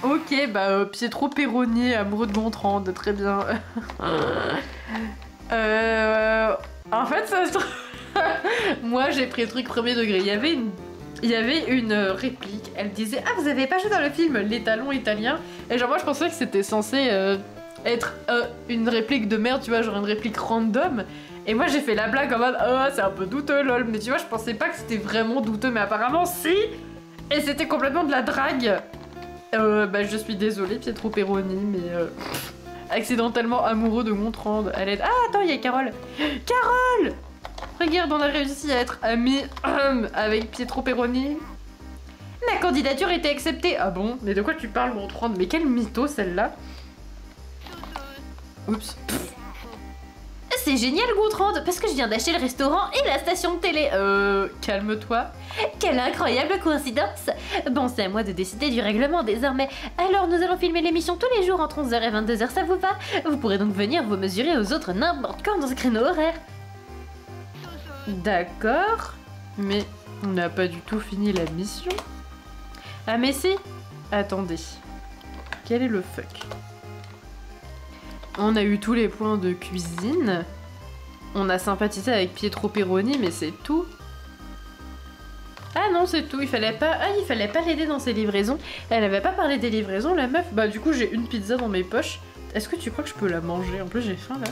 Ok, bah Pietro Peroni, amoureux de Gontran, très bien. En fait, ça se trouve... Moi, j'ai pris le truc premier degré. Il y avait une réplique, elle disait « Ah, vous avez pas joué dans le film Les Talons Italiens ?» Et genre moi, je pensais que c'était censé être une réplique de merde, tu vois, genre une réplique random. Et moi, j'ai fait la blague en mode « Oh, c'est un peu douteux, lol. » Mais tu vois, je pensais pas que c'était vraiment douteux, mais apparemment, si. Et c'était complètement de la drague. Bah, je suis désolée, Pietro Peroni, mais accidentellement amoureux de Gontran. Elle est... Ah, attends, il y a Carole. Carole! Regarde, on a réussi à être amis avec Pietro Peroni. La candidature était acceptée. Ah bon? Mais de quoi tu parles, Gontran? Mais quel mytho, celle-là? Oups. C'est génial, Gontran, parce que je viens d'acheter le restaurant et la station de télé. Calme-toi. Quelle incroyable coïncidence. Bon, c'est à moi de décider du règlement désormais. Alors, nous allons filmer l'émission tous les jours entre 11h et 22h, ça vous va? Vous pourrez donc venir vous mesurer aux autres n'importe quand dans ce créneau horaire. D'accord. Mais on n'a pas du tout fini la mission. Ah mais si. Attendez. Quel est le fuck? On a eu tous les points de cuisine. On a sympathisé avec Pietro Peroni, mais c'est tout. Ah non, c'est tout. Il fallait pas l'aider dans ses livraisons. Elle avait pas parlé des livraisons, la meuf. Bah du coup, j'ai une pizza dans mes poches. Est-ce que tu crois que je peux la manger? En plus, j'ai faim là.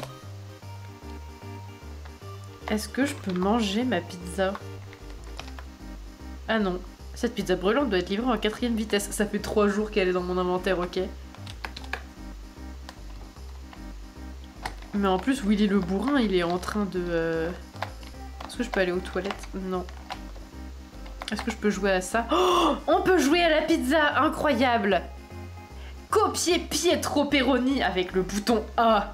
Est-ce que je peux manger ma pizza? Ah non. Cette pizza brûlante doit être livrée en 4ème vitesse. Ça fait 3 jours qu'elle est dans mon inventaire, ok? Mais en plus, Willy le bourrin, il est en train de... Est-ce que je peux aller aux toilettes? Non. Est-ce que je peux jouer à ça? Oh, on peut jouer à la pizza! Incroyable! Copier Pietro Peroni avec le bouton A.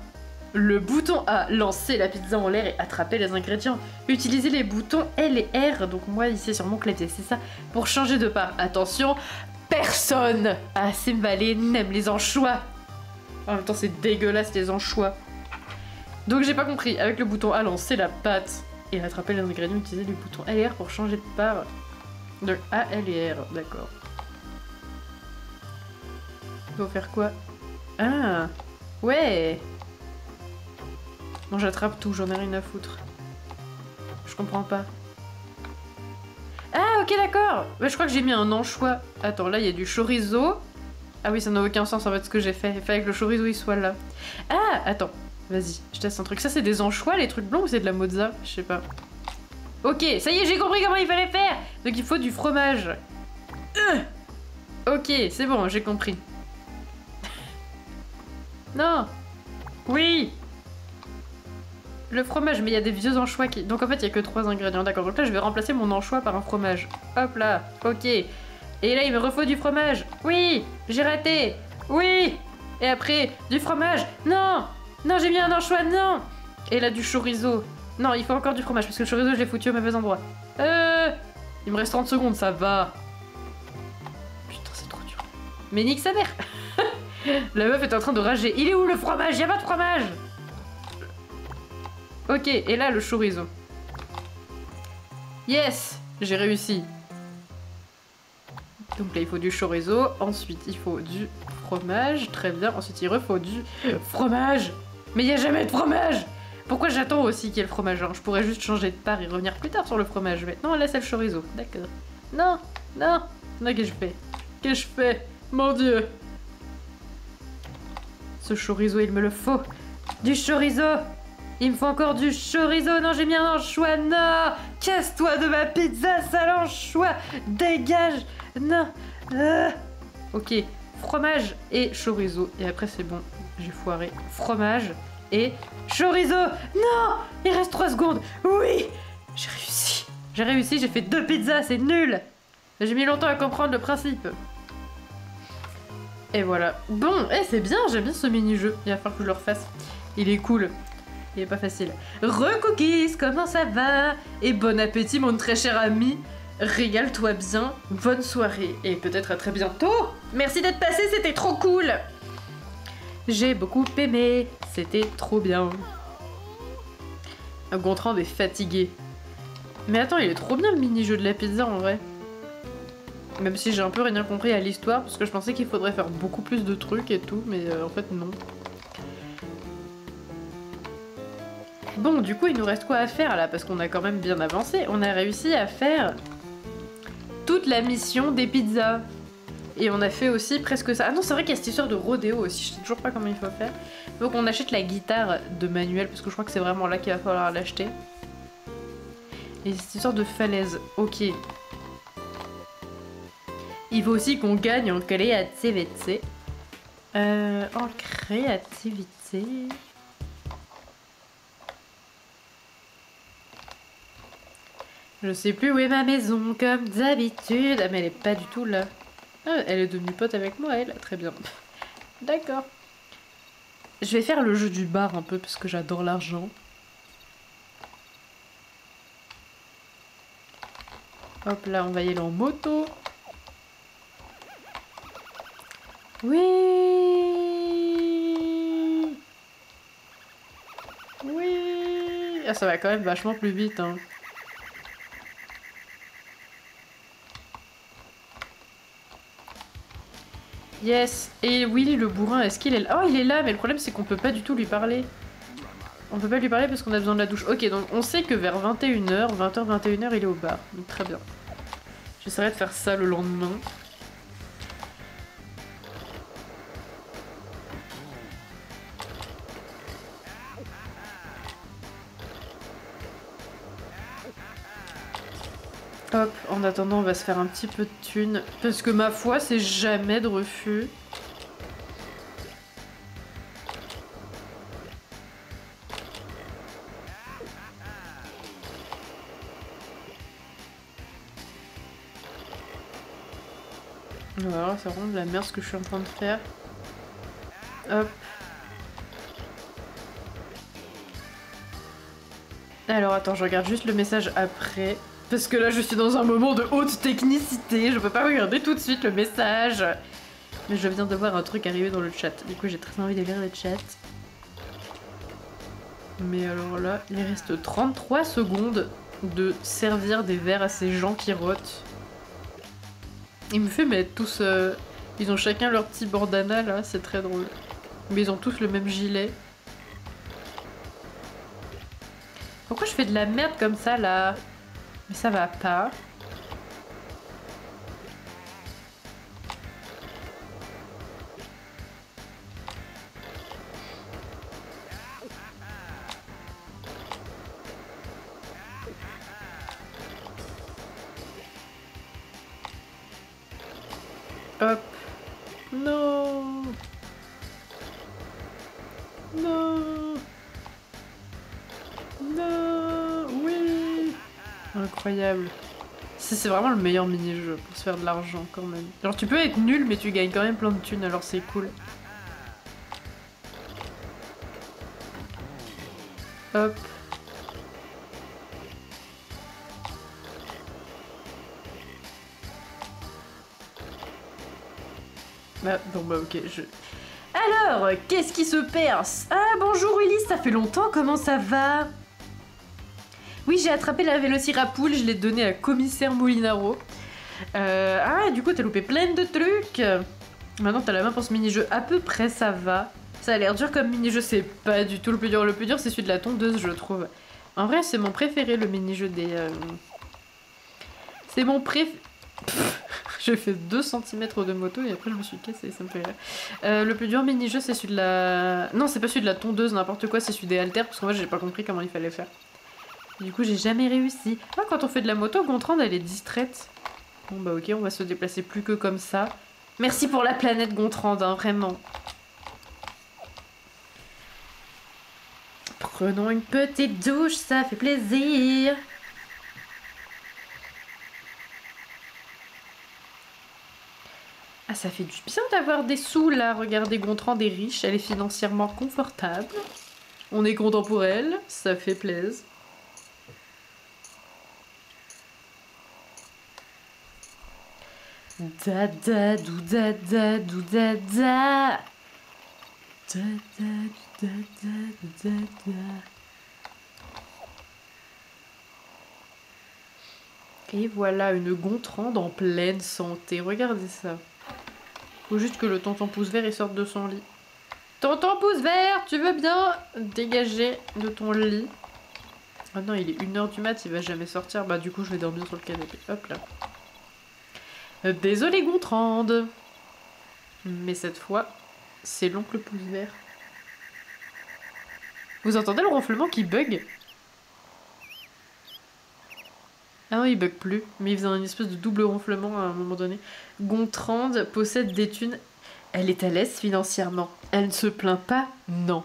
Le bouton A, lancer la pizza en l'air et attraper les ingrédients. Utilisez les boutons L et R, donc moi ici sur mon clavier, c'est ça, pour changer de part. Attention, personne à Simvalé n'aime les anchois. En même temps, c'est dégueulasse les anchois. Donc j'ai pas compris, avec le bouton A, lancer la pâte et attraper les ingrédients, utiliser les boutons L et R pour changer de part. De A, L et R, d'accord. Il faut faire quoi? Ah, ouais. Non, j'attrape tout, j'en ai rien à foutre. Je comprends pas. Ah, ok, d'accord. Bah, je crois que j'ai mis un anchois. Attends, là, il y a du chorizo. Ah oui, ça n'a aucun sens en fait ce que j'ai fait. Il fallait que le chorizo il soit là. Ah, attends. Vas-y, je teste un truc. Ça, c'est des anchois, les trucs blancs, ou c'est de la mozza? Je sais pas. Ok, ça y est, j'ai compris comment il fallait faire. Donc, il faut du fromage. Ok, c'est bon, j'ai compris. Non. Oui. Le fromage, mais il y a des vieux anchois qui... Donc en fait, il y a que 3 ingrédients. D'accord, donc là, je vais remplacer mon anchois par un fromage. Hop là, ok. Et là, il me refaut du fromage. Oui, j'ai raté. Oui. Et après, du fromage. Non. Non, j'ai mis un anchois, non. Et là, du chorizo. Non, il faut encore du fromage, parce que le chorizo, je l'ai foutu au mauvais endroit. Il me reste 30 secondes, ça va. Putain, c'est trop dur. Mais nique sa mère. La meuf est en train de rager. Il est où le fromage? Il y a pas de fromage. Ok, et là, le chorizo. Yes, j'ai réussi. Donc là, il faut du chorizo. Ensuite, il faut du fromage. Très bien. Ensuite, il refaut du fromage. Mais il n'y a jamais de fromage. Pourquoi j'attends aussi qu'il y ait le fromage? Alors, je pourrais juste changer de part et revenir plus tard sur le fromage. Mais non, là, c'est le chorizo. D'accord. Non, non. Non, qu'est-ce que je fais? Qu'est-ce que je fais? Mon Dieu. Ce chorizo, il me le faut. Du chorizo. Il me faut encore du chorizo. Non, j'ai mis un anchois. Non. Casse-toi de ma pizza, sale anchois. Dégage. Non. Ok. Fromage et chorizo. Et après, c'est bon. J'ai foiré. Fromage et chorizo. Non. Il reste 3 secondes. Oui. J'ai réussi. J'ai réussi. J'ai fait 2 pizzas. C'est nul. J'ai mis longtemps à comprendre le principe. Et voilà. Bon, c'est bien. J'aime bien ce mini-jeu. Il va falloir que je le refasse. Il est cool. Il est pas facile. Re-cookies, comment ça va? Et bon appétit, mon très cher ami. Régale-toi bien. Bonne soirée. Et peut-être à très bientôt. Merci d'être passé, c'était trop cool. J'ai beaucoup aimé. C'était trop bien. Gontran est fatigué. Mais attends, il est trop bien le mini-jeu de la pizza en vrai. Même si j'ai un peu rien compris à l'histoire, parce que je pensais qu'il faudrait faire beaucoup plus de trucs et tout, mais en fait non. Bon, du coup, il nous reste quoi à faire là? Parce qu'on a quand même bien avancé. On a réussi à faire toute la mission des pizzas. Et on a fait aussi presque ça. Ah non, c'est vrai qu'il y a cette histoire de rodéo aussi. Je sais toujours pas comment il faut faire. Faut qu'on achète la guitare de Manuel, parce que je crois que c'est vraiment là qu'il va falloir l'acheter. Et cette histoire de falaise. Ok. Il faut aussi qu'on gagne en créativité. En créativité... Je sais plus où est ma maison, comme d'habitude. Ah, mais elle est pas du tout là. Ah, elle est devenue pote avec moi, elle. Très bien. D'accord. Je vais faire le jeu du bar un peu, parce que j'adore l'argent. Hop là, on va y aller en moto. Oui. Oui. Ah, ça va quand même vachement plus vite, hein. Yes. Et Willy le bourrin, est-ce qu'il est là? Oh, il est là, mais le problème c'est qu'on peut pas du tout lui parler. On peut pas lui parler parce qu'on a besoin de la douche. Ok, donc on sait que vers 21h, 20h, 21h, il est au bar. Donc très bien. J'essaierai de faire ça le lendemain. Hop, en attendant, on va se faire un petit peu de thunes. Parce que ma foi, c'est jamais de refus. Voilà, c'est vraiment de la merde ce que je suis en train de faire. Hop. Alors attends, je regarde juste le message après. Parce que là, je suis dans un moment de haute technicité. Je peux pas regarder tout de suite le message. Mais je viens de voir un truc arriver dans le chat. Du coup, j'ai très envie de lire le chat. Mais alors là, il reste 33 secondes de servir des verres à ces gens qui rotent. Il me fait mettre tous... Ils ont chacun leur petit bandana là, c'est très drôle. Mais ils ont tous le même gilet. Pourquoi je fais de la merde comme ça là? Mais ça va pas. Hop. Non. Non. Non. Oui. Incroyable. C'est vraiment le meilleur mini-jeu pour se faire de l'argent quand même. Genre tu peux être nul mais tu gagnes quand même plein de thunes alors c'est cool. Hop. Ah, bon bah ok, Alors, qu'est-ce qui se perce? Ah bonjour Ulysse, ça fait longtemps, comment ça va? Oui, j'ai attrapé la Vélociraptor, je l'ai donné à Commissaire Molinaro. Ah, du coup t'as loupé plein de trucs. Maintenant t'as la main pour ce mini-jeu, à peu près ça va. Ça a l'air dur comme mini-jeu, c'est pas du tout le plus dur. Le plus dur c'est celui de la tondeuse, je trouve. En vrai, c'est mon préféré, le mini-jeu des... C'est mon préféré... J'ai fait 2 cm de moto et après je me suis cassée, ça me fait rire. Le plus dur mini-jeu c'est celui de la... Non, c'est pas celui de la tondeuse, n'importe quoi, c'est celui des haltères, parce qu'en fait j'ai pas compris comment il fallait faire. Du coup j'ai jamais réussi. Ah, quand on fait de la moto, Gontran elle est distraite. Bon bah ok, on va se déplacer plus que comme ça. Merci pour la planète Gontran, hein, vraiment. Prenons une petite douche, ça fait plaisir. Ah, ça fait du bien d'avoir des sous là. Regardez, Gontran des riches, elle est financièrement confortable. On est content pour elle, ça fait plaisir. Da da dou da da dou da da. Da da da da da da. Et voilà, une Gontran en pleine santé. Regardez ça. Faut juste que le tonton pouce vert il sorte de son lit. Tonton pouce vert, tu veux bien dégager de ton lit? Ah non, il est 1h du mat, il va jamais sortir. Bah du coup, je vais dormir sur le canapé. Hop là. Désolé Gontrande. Mais cette fois, c'est l'oncle pouce vert. Vous entendez le ronflement qui bug? Ah non, il bug plus. Mais il faisait un espèce de double ronflement à un moment donné. Gontrande possède des thunes. Elle est à l'aise financièrement. Elle ne se plaint pas? Non.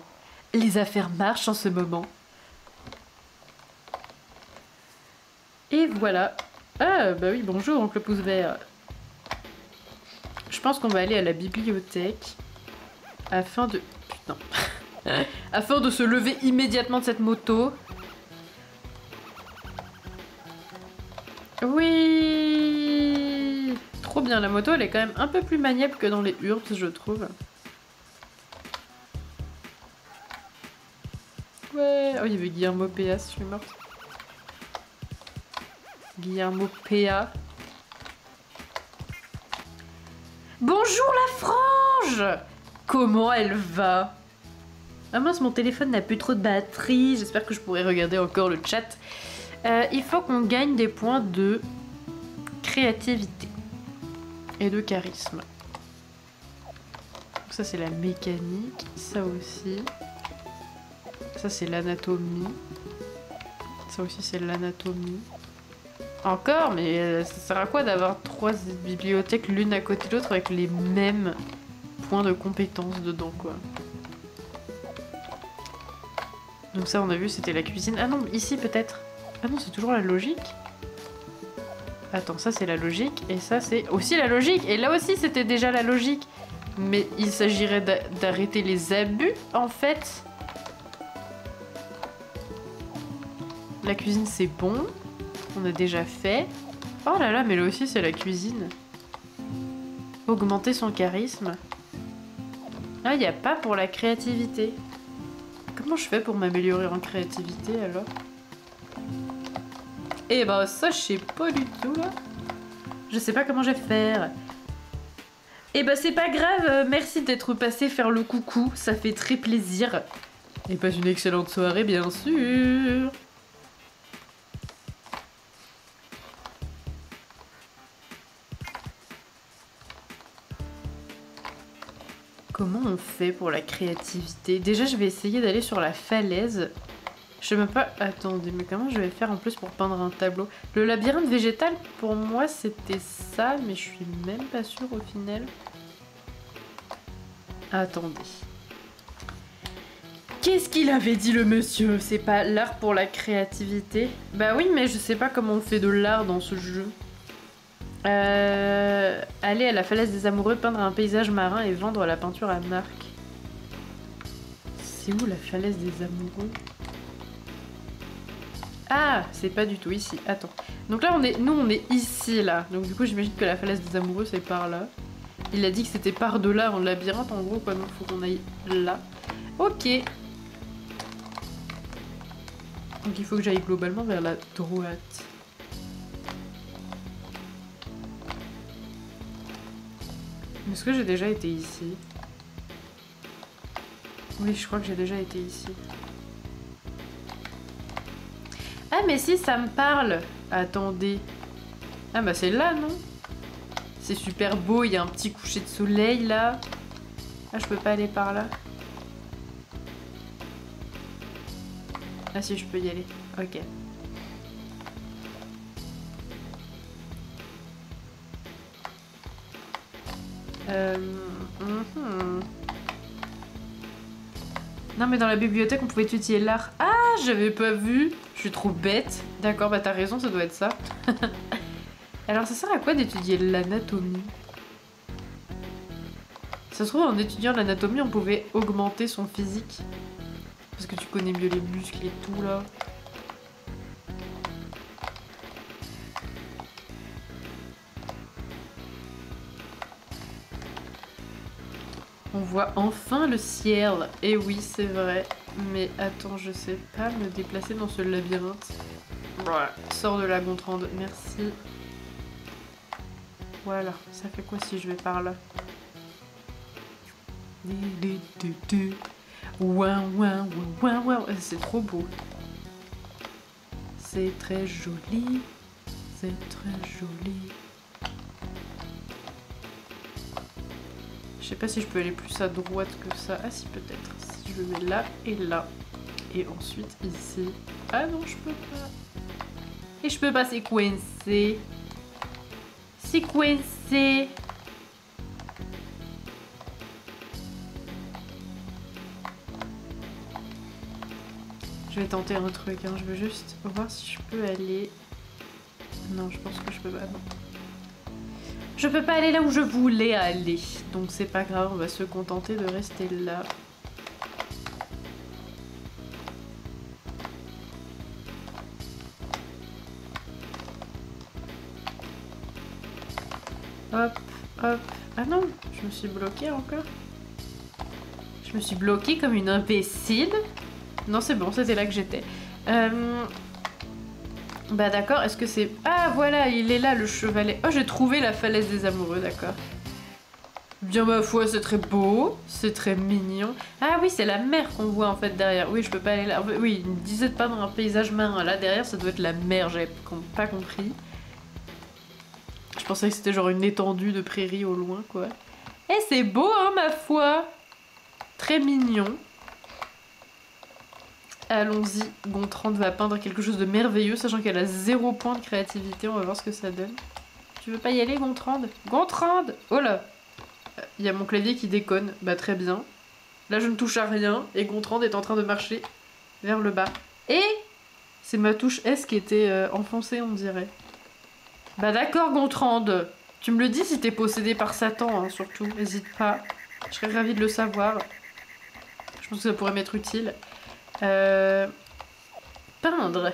Les affaires marchent en ce moment. Et voilà. Ah, bah oui, bonjour, oncle pouce vert. Je pense qu'on va aller à la bibliothèque afin de... Putain. Afin de se lever immédiatement de cette moto. Oui. Trop bien, la moto, elle est quand même un peu plus maniable que dans les Urbs, je trouve. Ouais. Oh, il y avait Guillermo PA, je suis morte. Guillermo PA. Bonjour la frange! Comment elle va? Ah mince, mon téléphone n'a plus trop de batterie. J'espère que je pourrai regarder encore le chat. Il faut qu'on gagne des points de créativité et de charisme. Donc ça c'est la mécanique, ça aussi. Ça c'est l'anatomie. Ça aussi c'est l'anatomie. Encore, mais ça sert à quoi d'avoir 3 bibliothèques l'une à côté de l'autre avec les mêmes points de compétence dedans, quoi. Donc ça, on a vu, c'était la cuisine. Ah non, ici peut-être. Ah non, c'est toujours la logique. Attends, ça c'est la logique, et ça c'est aussi la logique. Et là aussi, c'était déjà la logique. Mais il s'agirait d'arrêter les abus, en fait. La cuisine, c'est bon. On a déjà fait. Oh là là, mais là aussi c'est la cuisine. Augmenter son charisme. Ah, il n'y a pas pour la créativité. Comment je fais pour m'améliorer en créativité alors? Eh ben ça je sais pas du tout là. Je sais pas comment je vais faire. Eh ben c'est pas grave, merci d'être passé faire le coucou, ça fait très plaisir. Et passe une excellente soirée bien sûr. Comment on fait pour la créativité? Déjà, je vais essayer d'aller sur la falaise. Je sais même pas... Attendez, mais comment je vais faire en plus pour peindre un tableau? Le labyrinthe végétal, pour moi, c'était ça, mais je suis même pas sûre au final. Attendez. Qu'est-ce qu'il avait dit le monsieur? C'est pas l'art pour la créativité? Bah oui, mais je sais pas comment on fait de l'art dans ce jeu. Aller à la falaise des amoureux, peindre un paysage marin et vendre la peinture à marque. C'est où la falaise des amoureux? Ah, c'est pas du tout ici. Attends. Donc là, nous, on est ici, là. Donc du coup, j'imagine que la falaise des amoureux, c'est par là. Il a dit que c'était par-delà en labyrinthe, en gros, quoi. Donc faut qu'on aille là. Ok. Donc il faut que j'aille globalement vers la droite. Est-ce que j'ai déjà été ici? Oui, je crois que j'ai déjà été ici. Ah mais si, ça me parle. Attendez. Ah bah c'est là, non? C'est super beau, il y a un petit coucher de soleil là. Ah, je peux pas aller par là. Ah si, je peux y aller. Ok. Non mais dans la bibliothèque on pouvait étudier l'art. Ah, j'avais pas vu. Je suis trop bête. D'accord, bah t'as raison, ça doit être ça. Alors ça sert à quoi d'étudier l'anatomie? Ça se trouve en étudiant l'anatomie on pouvait augmenter son physique. Parce que tu connais mieux les muscles et tout là. On voit enfin le ciel. Et oui, c'est vrai. Mais attends, je sais pas me déplacer dans ce labyrinthe. Voilà, sors de la Gontran, merci. Voilà, ça fait quoi si je vais par là? C'est trop beau. C'est très joli. C'est très joli. Je sais pas si je peux aller plus à droite que ça. Ah si, peut-être. Si je le mets là et là. Et ensuite ici. Ah non, je peux pas. Et je peux pas, c'est coincé. C'est coincé. Je vais tenter un truc, hein. Je veux juste voir si je peux aller... Non, je pense que je peux pas, non. Je peux pas aller là où je voulais aller. Donc c'est pas grave, on va se contenter de rester là. Hop, hop. Ah non, je me suis bloquée encore. Je me suis bloquée comme une imbécile. Non, c'est bon, c'était là que j'étais. Bah d'accord, est-ce que c'est... Ah voilà, il est là le chevalet. Oh, j'ai trouvé la falaise des amoureux, d'accord. Bien ma foi, c'est très beau, c'est très mignon. Ah oui, c'est la mer qu'on voit en fait derrière. Oui, je peux pas aller là. Oui, il me disait pas dans un paysage marin. Là derrière, ça doit être la mer, j'avais pas compris. Je pensais que c'était genre une étendue de prairie au loin, quoi. Eh, c'est beau, hein, ma foi. Très mignon. Allons-y, Gontran va peindre quelque chose de merveilleux, sachant qu'elle a 0 point de créativité. On va voir ce que ça donne. Tu veux pas y aller, Gontran? Gontran! Oh là! Il y a mon clavier qui déconne. Bah très bien. Là, je ne touche à rien, et Gontran est en train de marcher vers le bas. Et c'est ma touche S qui était enfoncée, on dirait. Bah d'accord, Gontran. Tu me le dis si t'es possédé par Satan, hein, surtout. N'hésite pas. Je serais ravie de le savoir. Je pense que ça pourrait m'être utile. Peindre.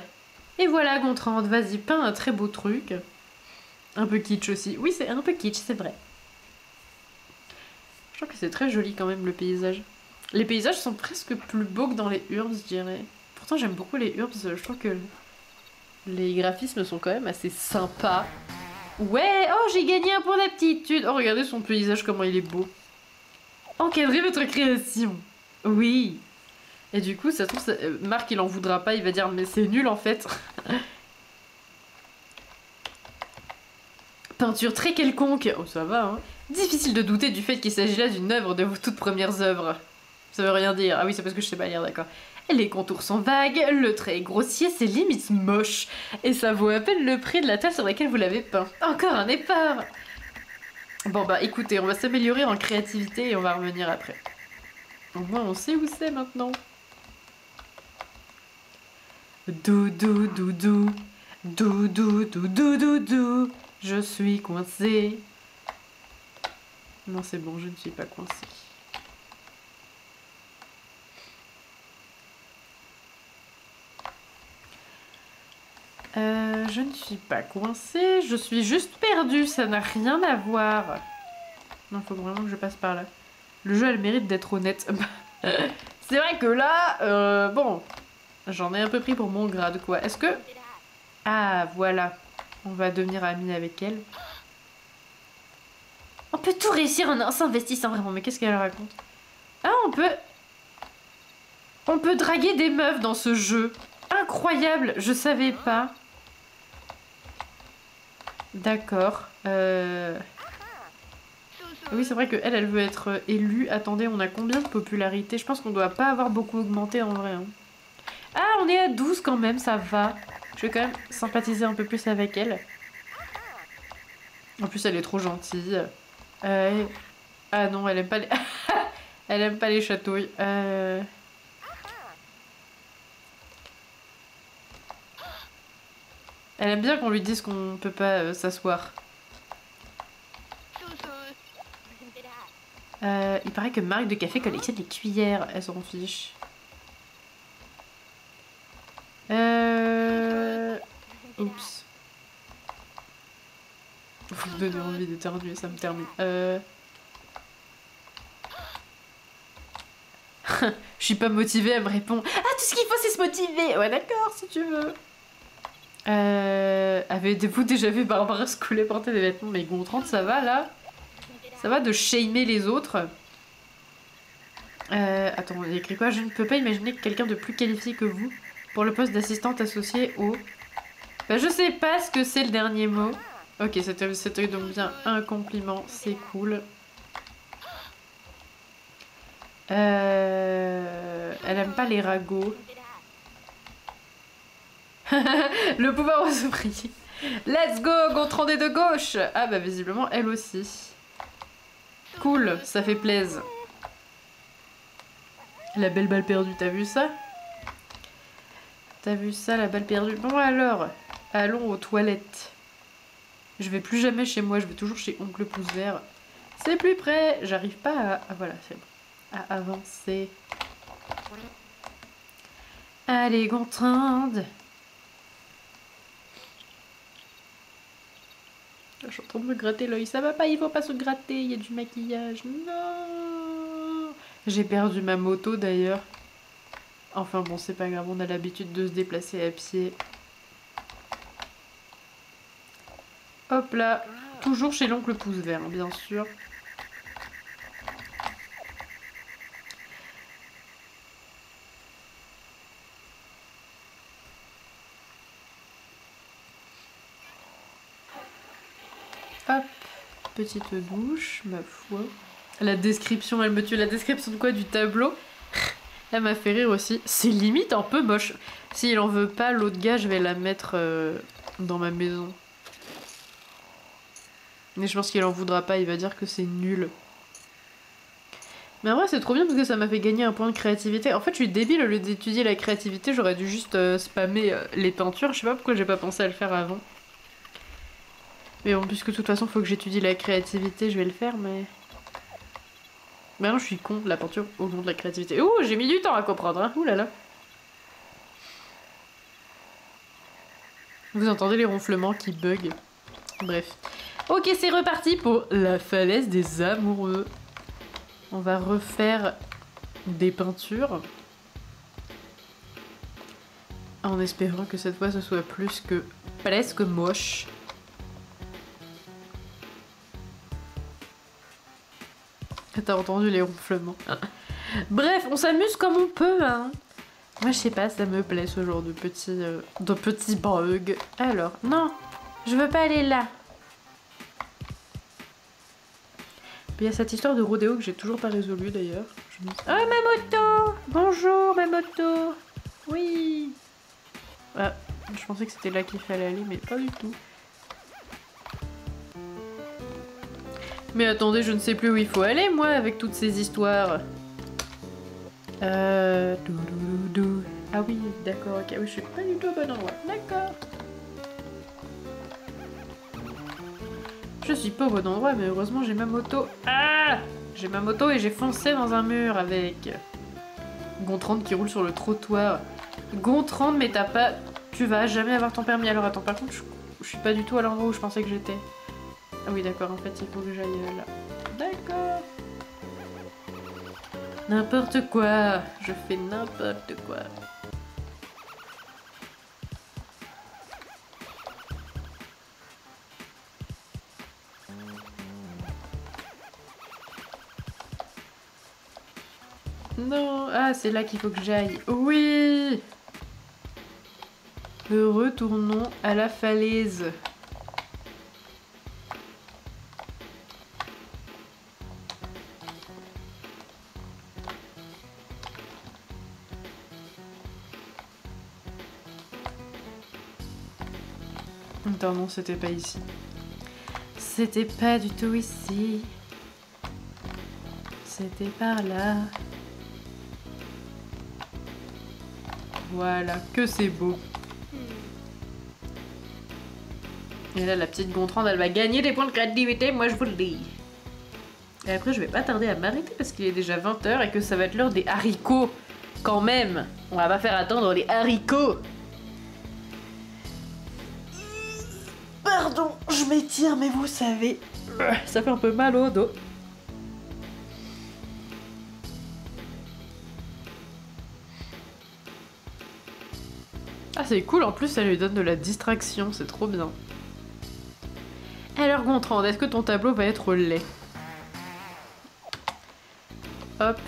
Et voilà, Gontran, vas-y, peins un très beau truc. Un peu kitsch aussi. Oui, c'est un peu kitsch, c'est vrai. Je trouve que c'est très joli quand même, le paysage. Les paysages sont presque plus beaux que dans les Urbs, je dirais. Pourtant, j'aime beaucoup les Urbs. Je trouve que les graphismes sont quand même assez sympas. Ouais, oh, j'ai gagné un point d'aptitude. Oh, regardez son paysage, comment il est beau. Encadrez votre création. Oui. Et du coup, ça se trouve, Marc, il en voudra pas, il va dire, mais c'est nul en fait. Peinture très quelconque. Oh, ça va, hein. Difficile de douter du fait qu'il s'agit là d'une œuvre de vos toutes premières œuvres. Ça veut rien dire. Ah oui, c'est parce que je sais pas lire, d'accord. Les contours sont vagues, le trait est grossier, c'est limite moche. Et ça vaut à peine le prix de la table sur laquelle vous l'avez peint. Encore un effort. Bon bah écoutez, on va s'améliorer en créativité et on va revenir après. Au moins on sait où c'est maintenant. Doudou, doudou, doudou, doudou, doudou, je suis coincée. Non, c'est bon, je ne suis pas coincée. Je ne suis pas coincée, je suis juste perdue, ça n'a rien à voir. Non, faut vraiment que je passe par là. Le jeu a le mérite d'être honnête. C'est vrai que là, bon, j'en ai un peu pris pour mon grade, quoi. Est-ce que... Ah, voilà. On va devenir amis avec elle. On peut tout réussir en s'investissant vraiment, mais qu'est-ce qu'elle raconte? Ah, on peut draguer des meufs dans ce jeu. Incroyable, je savais pas. D'accord. Oui, c'est vrai qu'elle, elle veut être élue. Attendez, on a combien de popularité? Je pense qu'on doit pas avoir beaucoup augmenté en vrai. Hein. Ah, on est à 12 quand même, ça va. Je vais quand même sympathiser un peu plus avec elle. En plus, elle est trop gentille. Ah non, elle aime pas les... elle aime pas les chatouilles. Elle aime bien qu'on lui dise qu'on peut pas s'asseoir. Il paraît que Marc de Café collectionne les cuillères. Elle s'en fiche. Oups. Vous me donnez envie d'éternuer, ça me termine. Je suis pas motivée, elle me répond. Ah, tout ce qu'il faut, c'est se motiver. Ouais, d'accord, si tu veux. Avez-vous déjà vu Barbara Scoulet porter des vêtements? Mais Gontran, ça va là? Ça va de shamer les autres? Attends, il y a écrit quoi? Je ne peux pas imaginer que quelqu'un de plus qualifié que vous pour le poste d'assistante associée au... Bah je sais pas ce que c'est le dernier mot. Ok, c'était donc bien un compliment, c'est cool. Elle aime pas les ragots. Le pouvoir aux ouvriers. Let's go, Gontran des de gauche. Ah bah visiblement elle aussi. Cool, ça fait plaisir. La belle balle perdue, t'as vu ça? T'as vu ça, la balle perdue? Bon alors, allons aux toilettes. Je vais plus jamais chez moi, je vais toujours chez Oncle Pouce Vert. C'est plus près, j'arrive pas à... Ah voilà, c'est bon. À avancer. Allez, Gontran. Je suis en train de me gratter l'œil. Ça va pas, il faut pas se gratter, il y a du maquillage. Non. J'ai perdu ma moto d'ailleurs. Enfin bon, c'est pas grave, on a l'habitude de se déplacer à pied. Hop là, toujours chez l'oncle Pouce Vert, bien sûr. Hop, petite douche, ma foi. La description, elle me tue. La description de quoi? Du tableau? Elle m'a fait rire aussi. C'est limite un peu moche. S'il en veut pas, l'autre gars, je vais la mettre dans ma maison. Mais je pense qu'il en voudra pas, il va dire que c'est nul. Mais en vrai, c'est trop bien parce que ça m'a fait gagner un point de créativité. En fait, je suis débile, au lieu d'étudier la créativité, j'aurais dû juste spammer les peintures. Je sais pas pourquoi j'ai pas pensé à le faire avant. Mais bon, puisque de toute façon, faut que j'étudie la créativité, je vais le faire, mais... Bah non, je suis con, la peinture augmente la créativité. Ouh, j'ai mis du temps à comprendre, hein. Ouh là là. Vous entendez les ronflements qui bug. Bref. Ok, c'est reparti pour la falaise des amoureux. On va refaire des peintures. En espérant que cette fois, ce soit plus que presque moche. T'as entendu les ronflements. Bref, on s'amuse comme on peut, hein. Moi, je sais pas, ça me plaît ce genre de petits bugs. Alors, non, je veux pas aller là. Puis il y a cette histoire de rodéo que j'ai toujours pas résolue d'ailleurs. Oh, ma moto! Bonjour, ma moto! Oui! Ah, je pensais que c'était là qu'il fallait aller, mais pas du tout. Mais attendez, je ne sais plus où il faut aller, moi, avec toutes ces histoires. Ah oui, d'accord, ok. Oui, je suis pas du tout au bon endroit. D'accord. Je suis pas au bon endroit, mais heureusement, j'ai ma moto. Ah! J'ai ma moto et j'ai foncé dans un mur avec Gontran qui roule sur le trottoir. Gontran, mais t'as pas... Tu vas jamais avoir ton permis. Alors attends, par contre, je suis pas du tout à l'endroit où je pensais que j'étais. Ah oui, d'accord, en fait, il faut que j'aille là. D'accord. N'importe quoi. Je fais n'importe quoi. Non. Ah, c'est là qu'il faut que j'aille. Oui. Retournons à la falaise. Attends, non, c'était pas ici. C'était pas du tout ici. C'était par là. Voilà, que c'est beau. Et là, la petite Gontran, elle va gagner des points de créativité, moi je vous le dis. Et après, je vais pas tarder à m'arrêter parce qu'il est déjà 20 h et que ça va être l'heure des haricots. Quand même, on va pas faire attendre les haricots. Pardon, je m'étire, mais vous savez, ça fait un peu mal au dos. Ah, c'est cool, en plus, ça lui donne de la distraction, c'est trop bien. Alors, Gontran, est-ce que ton tableau va être laid? Hop.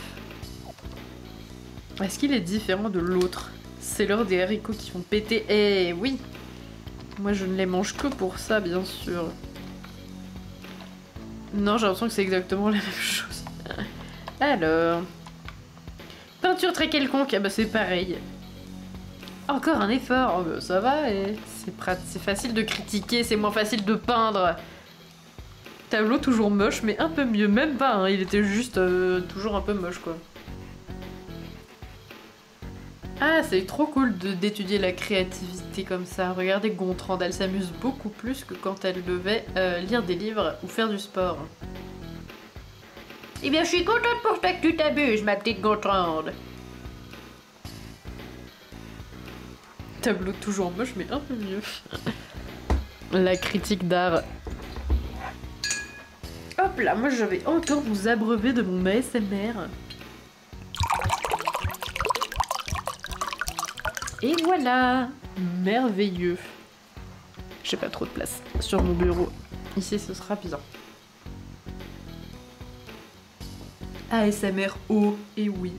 Est-ce qu'il est différent de l'autre? C'est l'heure des haricots qui font péter. Eh oui! Moi, je ne les mange que pour ça, bien sûr. Non, j'ai l'impression que c'est exactement la même chose. Alors... Peinture très quelconque, ah bah c'est pareil. Encore un effort, oh bah ça va, et c'est facile de critiquer, c'est moins facile de peindre. Tableau toujours moche, mais un peu mieux, même pas, hein, il était juste toujours un peu moche quoi. Ah, c'est trop cool d'étudier la créativité comme ça. Regardez Gontran, elle s'amuse beaucoup plus que quand elle devait lire des livres ou faire du sport. Eh bien, je suis contente pour toi que tu t'abuses, ma petite Gontran. Tableau toujours moche, mais un peu mieux. La critique d'art. Hop là, moi je vais encore vous abreuver de mon ASMR. Et voilà, merveilleux. J'ai pas trop de place sur mon bureau. Ici, ce sera bien. ASMR haut, et oui.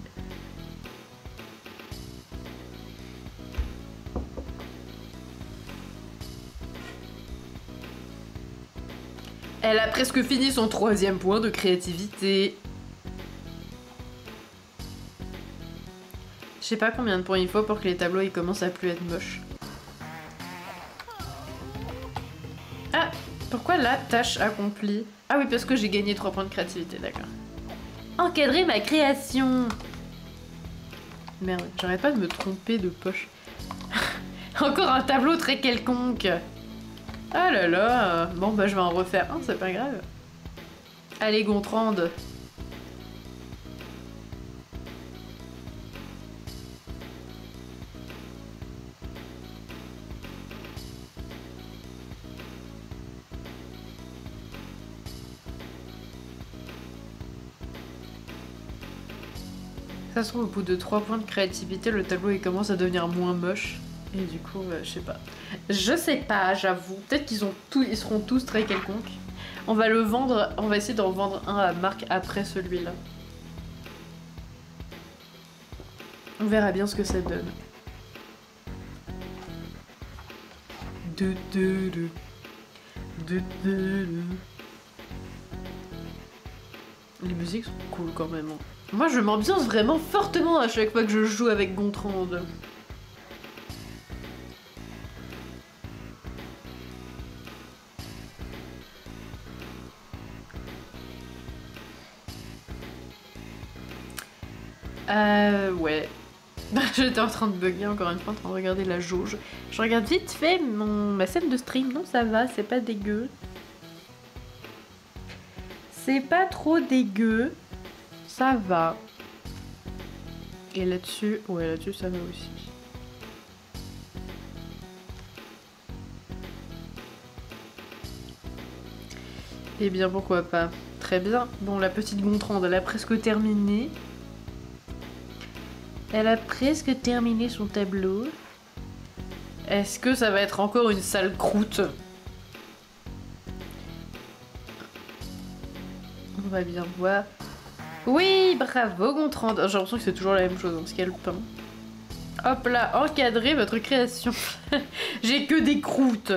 Elle a presque fini son 3e point de créativité. Je sais pas combien de points il faut pour que les tableaux ils commencent à plus être moches. Ah, pourquoi la tâche accomplie? Ah oui, parce que j'ai gagné 3 points de créativité, d'accord. Encadrer ma création. Merde, j'arrête pas de me tromper de poche. Encore un tableau très quelconque. Ah là là, bon bah je vais en refaire un, c'est pas grave. Allez Gontran. De toute façon, au bout de 3 points de créativité, le tableau il commence à devenir moins moche. Et du coup, je sais pas. Je sais pas, j'avoue. Peut-être qu'ils ils seront tous très quelconques. On va le vendre, on va essayer d'en vendre un à Marc après celui-là. On verra bien ce que ça donne. Les musiques sont cool quand même. Moi, je m'ambiance vraiment fortement à chaque fois que je joue avec Gontran. Ouais. J'étais en train de bugger encore une fois, en train de regarder la jauge. Je regarde vite fait ma scène de stream. Non, ça va, c'est pas dégueu. C'est pas trop dégueu. Ça va. Et là-dessus, ouais, là-dessus, ça va aussi. Eh bien, pourquoi pas. Très bien. Bon, la petite Gontran, elle a presque terminé. Elle a presque terminé son tableau. Est-ce que ça va être encore une sale croûte? On va bien voir. Oui, bravo Gontran. J'ai l'impression que c'est toujours la même chose dans ce qu'elle peint. Hop là, encadrez votre création. J'ai que des croûtes.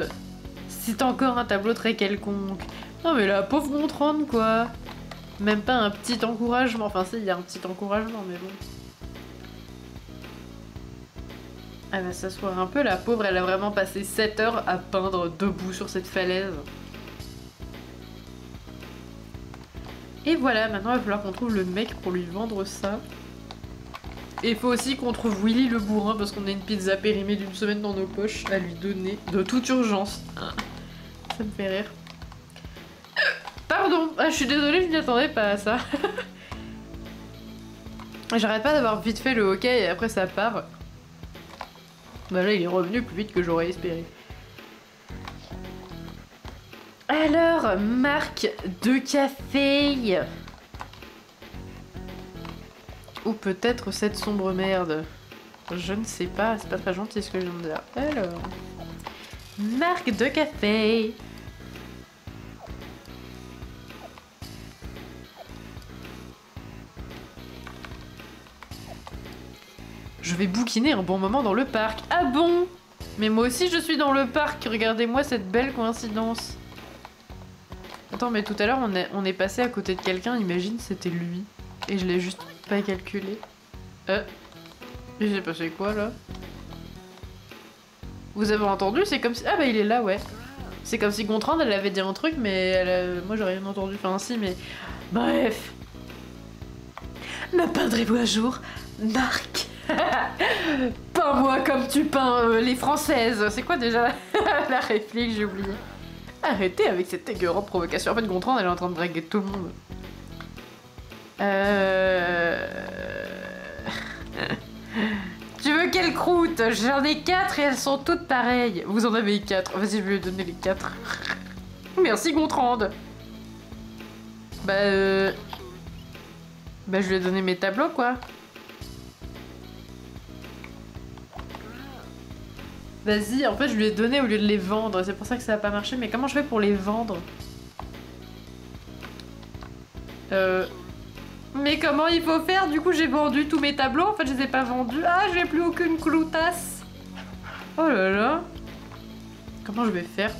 C'est encore un tableau très quelconque. Non mais la pauvre Gontran quoi. Même pas un petit encouragement. Enfin si, il y a un petit encouragement mais bon. Elle va s'asseoir un peu, la pauvre, elle a vraiment passé 7 heures à peindre debout sur cette falaise. Et voilà, maintenant il va falloir qu'on trouve le mec pour lui vendre ça. Et il faut aussi qu'on trouve Willy le bourrin parce qu'on a une pizza périmée d'1 semaine dans nos poches à lui donner de toute urgence. Ça me fait rire. Pardon, ah, je suis désolée, je n'y attendais pas à ça. J'arrête pas d'avoir vite fait le hockey et après ça part. Bah là il est revenu plus vite que j'aurais espéré. Alors, marque de café. Ou peut-être cette sombre merde. Je ne sais pas, c'est pas très gentil ce que je viens de dire. Alors... Marque de café. Je vais bouquiner un bon moment dans le parc. Ah bon? Mais moi aussi je suis dans le parc, regardez-moi cette belle coïncidence. Attends, mais tout à l'heure on est passé à côté de quelqu'un, imagine c'était lui. Et je l'ai juste pas calculé. Il s'est passé quoi là? Vous avez entendu? C'est comme si... Ah bah il est là, ouais. C'est comme si Gontran elle avait dit un truc, mais moi j'ai rien entendu. Enfin si, mais... Bref. Me peindrez-vous un jour, Marc? Peins-moi comme tu peins les Françaises. C'est quoi déjà la réplique? J'ai oublié. Arrêtez avec cette écœurante provocation. En fait, Gontran, elle est en train de draguer tout le monde. Tu veux quelle croûte? J'en ai 4 et elles sont toutes pareilles. Vous en avez 4. Vas-y, je vais lui donner les 4. Merci, Gontran. Bah, je lui ai donné mes tableaux, quoi. Vas-y, en fait, je lui ai donné au lieu de les vendre. C'est pour ça que ça a pas marché. Mais comment je fais pour les vendre? Mais comment il faut faire? Du coup, j'ai vendu tous mes tableaux. En fait, je les ai pas vendus. Ah, j'ai plus aucune cloutasse. Oh là là. Comment je vais faire?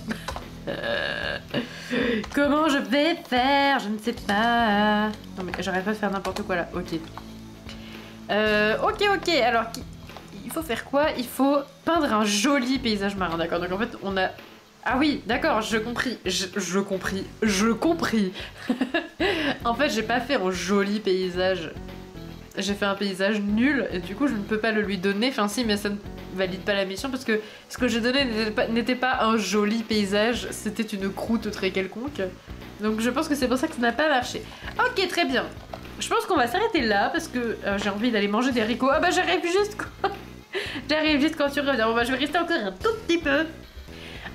Comment je vais faire? Je ne sais pas. Non, mais j'arrête pas de faire n'importe quoi là. Ok. Ok. Alors, il faut faire quoi? Il faut peindre un joli paysage marin, d'accord? Donc en fait, on a... Ah oui, d'accord, je compris. Je compris. En fait, j'ai pas fait un joli paysage. J'ai fait un paysage nul, et du coup, je ne peux pas le lui donner. Enfin si, mais ça ne valide pas la mission, parce que ce que j'ai donné n'était pas un joli paysage, c'était une croûte très quelconque. Donc je pense que c'est pour ça que ça n'a pas marché. Ok, très bien. Je pense qu'on va s'arrêter là, parce que j'ai envie d'aller manger des haricots. Ah bah j'arrive juste quoi. J'arrive juste quand tu reviens. Bon bah je vais rester encore un tout petit peu.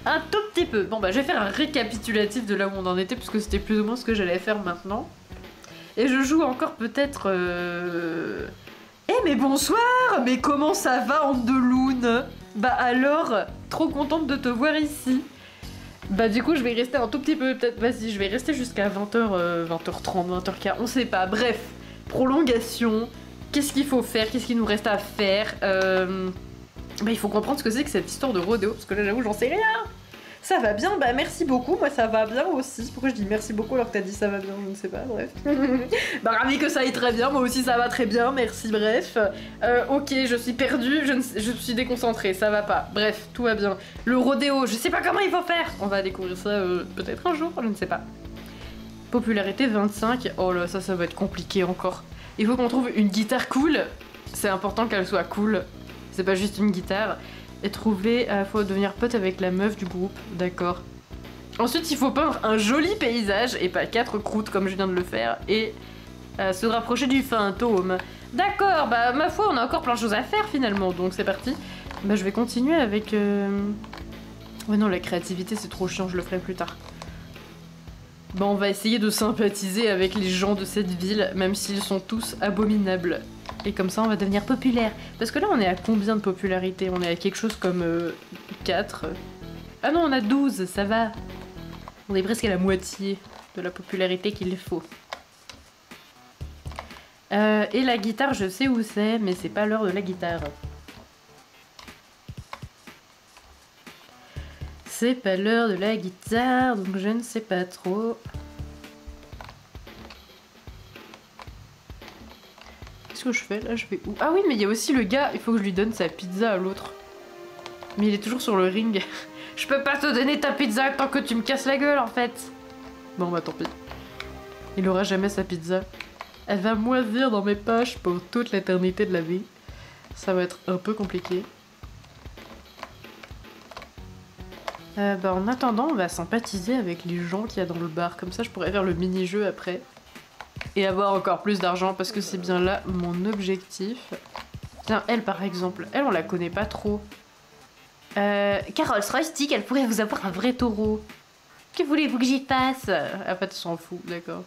Un tout petit peu. Bon bah je vais faire un récapitulatif de là où on en était, puisque c'était plus ou moins ce que j'allais faire maintenant. Et je joue encore peut-être... Eh mais bonsoir. Mais comment ça va, Andeloun? Bah alors, trop contente de te voir ici. Bah du coup je vais rester un tout petit peu, peut-être, vas-y, je vais rester jusqu'à 20h, 20h30, 20h15, on sait pas, bref. Prolongation, qu'est-ce qu'il faut faire, qu'est-ce qu'il nous reste à faire Bah il faut comprendre ce que c'est que cette histoire de rodéo, parce que là j'avoue j'en sais rien. Ça va bien, bah merci beaucoup, moi ça va bien aussi. Pourquoi je dis merci beaucoup alors que t'as dit ça va bien, je ne sais pas, bref. Bah ravi que ça aille très bien, moi aussi ça va très bien, merci, bref. Ok, je suis perdue, je suis déconcentrée, ça va pas. Bref, tout va bien. Le rodéo, je sais pas comment il faut faire. On va découvrir ça peut-être un jour, je ne sais pas. Popularité 25, oh là ça va être compliqué encore. Il faut qu'on trouve une guitare cool, c'est important qu'elle soit cool. C'est pas juste une guitare. Et trouver, faut devenir pote avec la meuf du groupe, d'accord. Ensuite, il faut peindre un joli paysage, et pas 4 croûtes comme je viens de le faire, et se rapprocher du fantôme. D'accord, bah ma foi, on a encore plein de choses à faire finalement, donc c'est parti. Bah je vais continuer avec... Ouais non, la créativité c'est trop chiant, je le ferai plus tard. Bah on va essayer de sympathiser avec les gens de cette ville, même s'ils sont tous abominables. Et comme ça on va devenir populaire. Parce que là on est à combien de popularité? On est à quelque chose comme 4. Ah non, on a 12, ça va. On est presque à la moitié de la popularité qu'il faut. Et la guitare, je sais où c'est, mais c'est pas l'heure de la guitare. C'est pas l'heure de la guitare, donc je ne sais pas trop. Qu'est-ce que je fais là? Je vais où? Ah oui, mais il y a aussi le gars, il faut que je lui donne sa pizza à l'autre. Mais il est toujours sur le ring. Je peux pas te donner ta pizza tant que tu me casses la gueule en fait. Bon bah tant pis. Il aura jamais sa pizza. Elle va moisir dans mes poches pour toute l'éternité de la vie. Ça va être un peu compliqué. Bah en attendant, on va sympathiser avec les gens qu'il y a dans le bar. Comme ça, je pourrais faire le mini-jeu après. Et avoir encore plus d'argent parce que c'est bien là mon objectif. Tiens, elle par exemple. Elle, on la connaît pas trop. Carole Roystick, elle pourrait vous avoir un vrai taureau. Que voulez-vous que j'y fasse? En fait, on s'en fout, d'accord.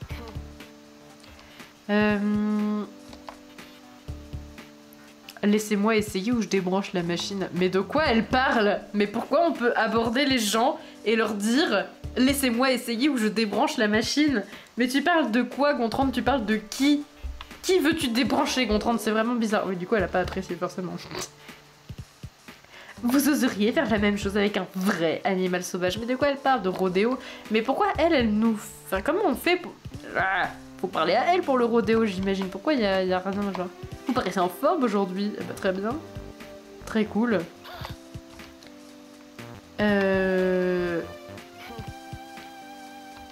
Laissez-moi essayer ou je débranche la machine. Mais de quoi elle parle? Mais pourquoi on peut aborder les gens et leur dire laissez-moi essayer ou je débranche la machine? Mais tu parles de quoi, Gontran? Tu parles de qui? Qui veux-tu débrancher, Gontran? C'est vraiment bizarre. Oui, du coup, elle a pas apprécié forcément. Vous oseriez faire la même chose avec un vrai animal sauvage? Mais de quoi elle parle? De rodéo? Mais pourquoi elle nous... Enfin, comment on fait pour... Ah, faut parler à elle pour le rodéo, j'imagine. Pourquoi y a rien, genre... Vous paraissez en forme aujourd'hui? Eh ben, très bien. Très cool.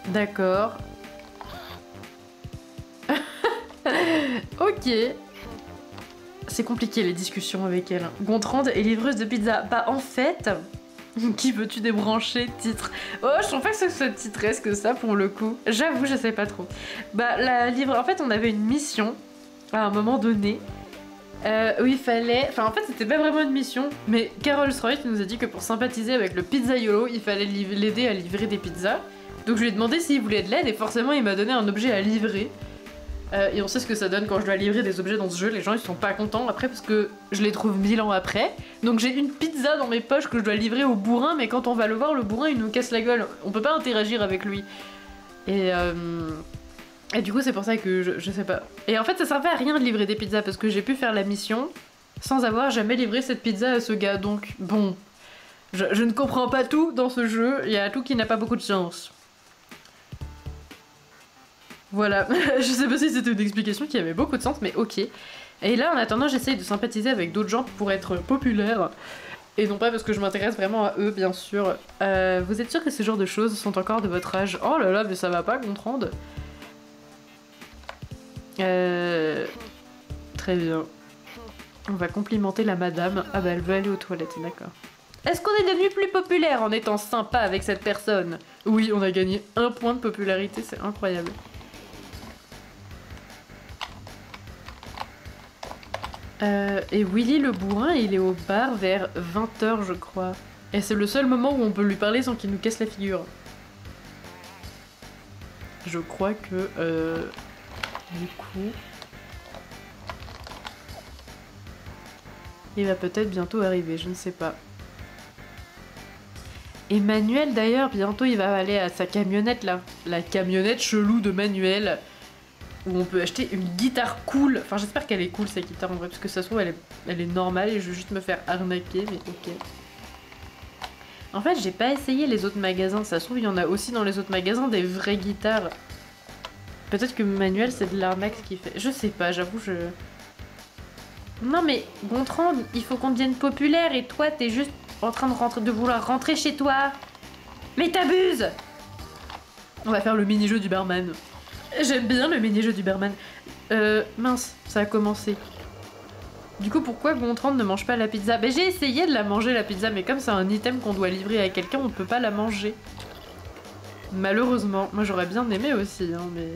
D'accord. Ok. C'est compliqué les discussions avec elle. Gontran est livreuse de pizza. Bah en fait... Qui veux-tu débrancher? Titre. Oh, je trouve pas que ce soit titresque ça pour le coup. J'avoue, je sais pas trop. Bah la livre... En fait, on avait une mission à un moment donné où il fallait... Enfin, en fait, c'était pas vraiment une mission, mais Carol Stroy nous a dit que pour sympathiser avec le pizzaiolo, il fallait l'aider à livrer des pizzas. Donc je lui ai demandé s'il voulait de l'aide et forcément il m'a donné un objet à livrer. Et on sait ce que ça donne quand je dois livrer des objets dans ce jeu. Les gens ils sont pas contents après parce que je les trouve 1000 ans après. Donc j'ai une pizza dans mes poches que je dois livrer au bourrin, mais quand on va le voir, le bourrin il nous casse la gueule. On peut pas interagir avec lui. Et du coup c'est pour ça que je sais pas. Et en fait ça servait à rien de livrer des pizzas parce que j'ai pu faire la mission sans avoir jamais livré cette pizza à ce gars. Donc bon, je ne comprends pas tout dans ce jeu. Il y a tout qui n'a pas beaucoup de sens. Voilà, je sais pas si c'était une explication qui avait beaucoup de sens, mais ok. Et là, en attendant, j'essaye de sympathiser avec d'autres gens pour être populaire. Et non pas parce que je m'intéresse vraiment à eux, bien sûr. Vous êtes sûr que ce genre de choses sont encore de votre âge? Oh là là, mais ça va pas, Gontran. Très bien. On va complimenter la madame. Ah bah, elle veut aller aux toilettes, d'accord. Est-ce qu'on est devenu plus populaire en étant sympa avec cette personne? Oui, on a gagné 1 point de popularité, c'est incroyable. Et Willy le bourrin, il est au bar vers 20h, je crois. Et c'est le seul moment où on peut lui parler sans qu'il nous casse la figure. Je crois que... du coup... il va peut-être bientôt arriver, je ne sais pas. Et Manuel, d'ailleurs, bientôt il va aller à sa camionnette, là. La camionnette chelou de Manuel. Où on peut acheter une guitare cool. Enfin, j'espère qu'elle est cool, cette guitare, en vrai, parce que ça se trouve, elle est normale et je vais juste me faire arnaquer, mais ok. En fait, j'ai pas essayé les autres magasins. Ça se trouve, il y en a aussi dans les autres magasins des vraies guitares. Peut-être que Manuel, c'est de l'arnaque ce qu'il fait. Je sais pas, j'avoue, je... Non, mais Gontran, il faut qu'on devienne populaire et toi, t'es juste en train de vouloir rentrer chez toi. Mais t'abuses! On va faire le mini-jeu du barman. J'aime bien le mini-jeu du barman. Mince, ça a commencé. Du coup, pourquoi Gontran ne mange pas la pizza? Ben, j'ai essayé de la manger, la pizza, mais comme c'est un item qu'on doit livrer à quelqu'un, on peut pas la manger. Malheureusement. Moi, j'aurais bien aimé aussi, hein, mais...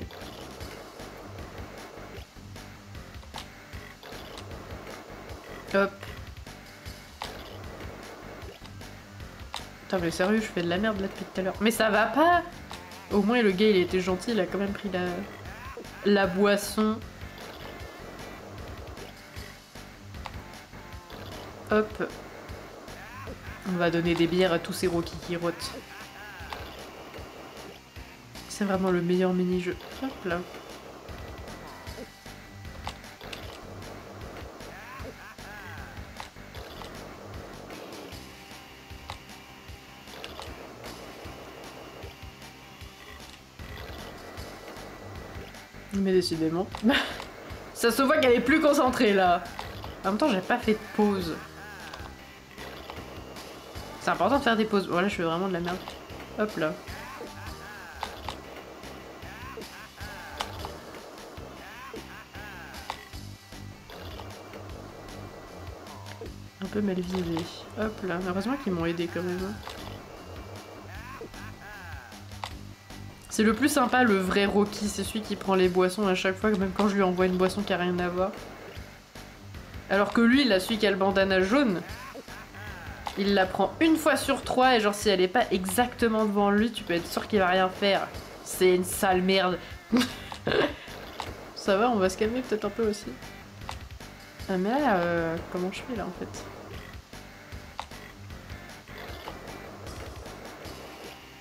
Hop. Putain, mais sérieux, je fais de la merde là depuis tout à l'heure. Mais ça va pas! Au moins le gars il était gentil, il a quand même pris la boisson. Hop. On va donner des bières à tous ces Rocky qui rotent. C'est vraiment le meilleur mini-jeu. Hop là. Mais décidément. Ça se voit qu'elle est plus concentrée là. En même temps, j'ai pas fait de pause. C'est important de faire des pauses. Voilà, je fais vraiment de la merde. Hop là. Un peu mal visé. Hop là. Heureusement qu'ils m'ont aidé quand même. C'est le plus sympa, le vrai Rocky, c'est celui qui prend les boissons à chaque fois, même quand je lui envoie une boisson qui a rien à voir. Alors que lui, là, celui qui a le bandana jaune, il la prend 1 fois sur 3 et genre si elle est pas exactement devant lui, tu peux être sûr qu'il va rien faire. C'est une sale merde. Ça va, on va se calmer peut-être un peu aussi. Ah mais là, comment je fais là en fait?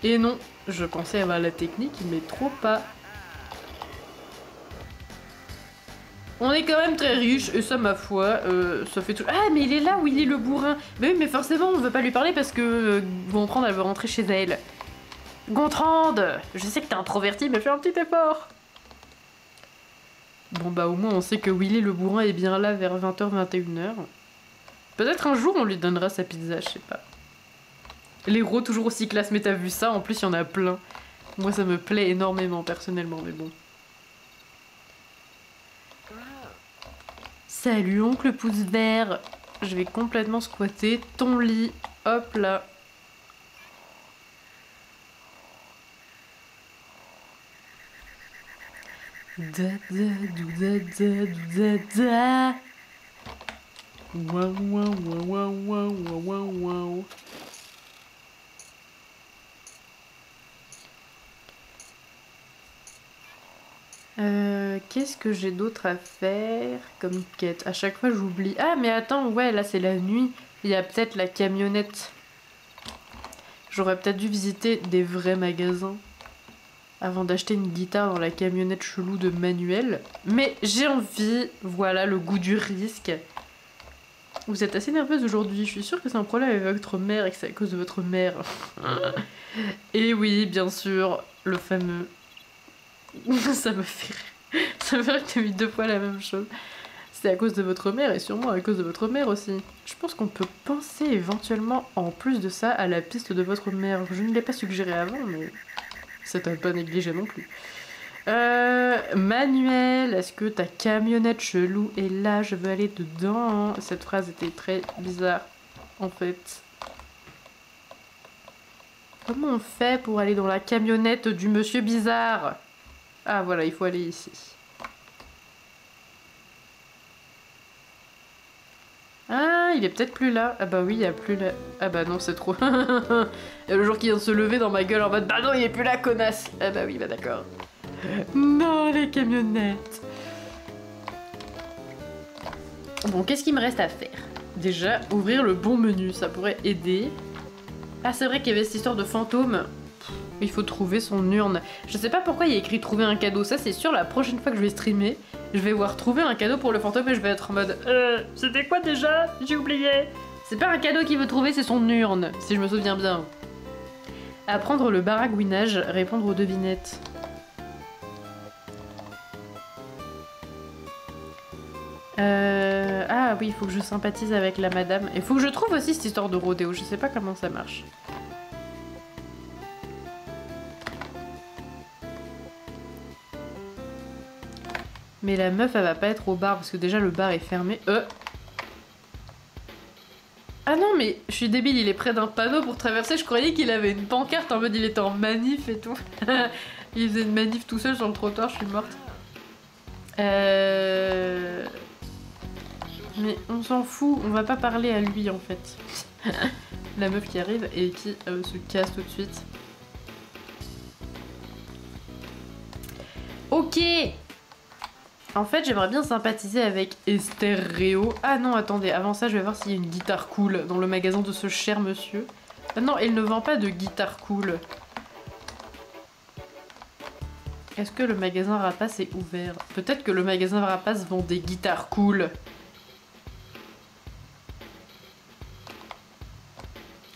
Et non, je pensais avoir la technique, mais trop pas. On est quand même très riche, et ça, ma foi, ça fait tout... Ah, mais il est là, Willy le bourrin. Mais oui, mais forcément, on veut pas lui parler parce que Gontran, elle veut rentrer chez elle. Gontran, je sais que t'es introverti, mais fais un petit effort. Bon bah au moins, on sait que Willy le bourrin est bien là vers 20h, 21h. Peut-être un jour, on lui donnera sa pizza, je sais pas. L'héros toujours aussi classe, mais t'as vu ça? En plus, il y en a plein. Moi, ça me plaît énormément, personnellement, mais bon. Salut, oncle pouce vert. Je vais complètement squatter ton lit. Hop là. Da da dou da da dou da da. Waouh waouh waouh waouh waouh waouh. Qu'est-ce que j'ai d'autre à faire comme quête? À chaque fois j'oublie. Ah mais attends, ouais là c'est la nuit. Il y a peut-être la camionnette. J'aurais peut-être dû visiter des vrais magasins avant d'acheter une guitare dans la camionnette chelou de Manuel. Mais j'ai envie, voilà le goût du risque. Vous êtes assez nerveuse aujourd'hui, je suis sûre que c'est un problème avec votre mère et que c'est à cause de votre mère. Et oui, bien sûr, le fameux... Ça me fait rire. Ça me fait rire que tu aies mis 2 fois la même chose. C'est à cause de votre mère et sûrement à cause de votre mère aussi. Je pense qu'on peut penser éventuellement, en plus de ça, à la piste de votre mère. Je ne l'ai pas suggéré avant, mais c'est à pas négliger non plus. Manuel, est-ce que ta camionnette chelou est là? Je veux aller dedans. Cette phrase était très bizarre, en fait. Comment on fait pour aller dans la camionnette du monsieur bizarre? Ah voilà, il faut aller ici. Ah, il est peut-être plus là. Ah bah oui, il y a plus là. Ah bah non, c'est trop. Il y a le jour qui vient de se lever dans ma gueule en mode bah non, il est plus là, connasse. Ah bah oui, bah d'accord. Non, les camionnettes. Bon, qu'est-ce qu'il me reste à faire? Déjà, ouvrir le bon menu, ça pourrait aider. Ah, c'est vrai qu'il y avait cette histoire de fantôme. Il faut trouver son urne. Je sais pas pourquoi il y a écrit trouver un cadeau. Ça, c'est sûr, la prochaine fois que je vais streamer, je vais voir trouver un cadeau pour le fantôme et je vais être en mode c'était quoi déjà? J'ai oublié. C'est pas un cadeau qu'il veut trouver, c'est son urne, si je me souviens bien. Apprendre le baragouinage, répondre aux devinettes. Ah oui, il faut que je sympathise avec la madame. Il faut que je trouve aussi cette histoire de rodéo. Je sais pas comment ça marche. Mais la meuf, elle va pas être au bar parce que déjà le bar est fermé. Ah non, mais je suis débile, il est près d'un panneau pour traverser. Je croyais qu'il avait une pancarte en mode il était en manif et tout. Il faisait une manif tout seul sur le trottoir, je suis morte. Mais on s'en fout, on va pas parler à lui en fait. La meuf qui arrive et qui se casse tout de suite. Ok. En fait, j'aimerais bien sympathiser avec Esther Réo. Ah non, attendez, avant ça, je vais voir s'il y a une guitare cool dans le magasin de ce cher monsieur. Ah non, il ne vend pas de guitare cool. Est-ce que le magasin Rapace est ouvert? Peut-être que le magasin Rapace vend des guitares cool.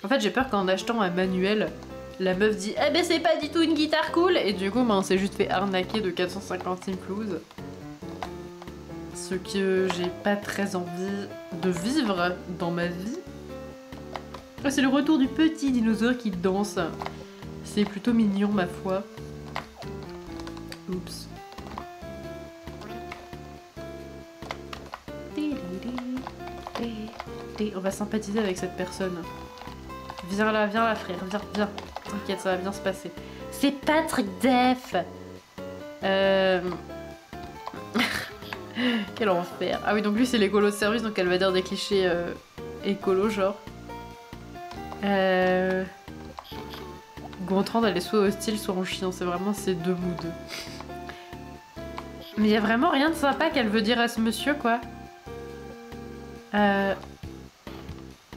En fait, j'ai peur qu'en achetant un manuel, la meuf dit « Eh ben c'est pas du tout une guitare cool !» Et du coup, on s'est juste fait arnaquer de 450 simplouz. Ce que j'ai pas très envie de vivre dans ma vie. C'est le retour du petit dinosaure qui danse. C'est plutôt mignon, ma foi. Oups. On va sympathiser avec cette personne. Viens là, frère, viens. T'inquiète, ça va bien se passer. C'est Patrick Def. Quel enfer. Ah oui, donc lui c'est l'écolo de service, donc elle va dire des clichés écolo, genre. Gontran, elle est soit hostile, soit en chien. C'est vraiment ces deux moods. Mais il y a vraiment rien de sympa qu'elle veut dire à ce monsieur, quoi.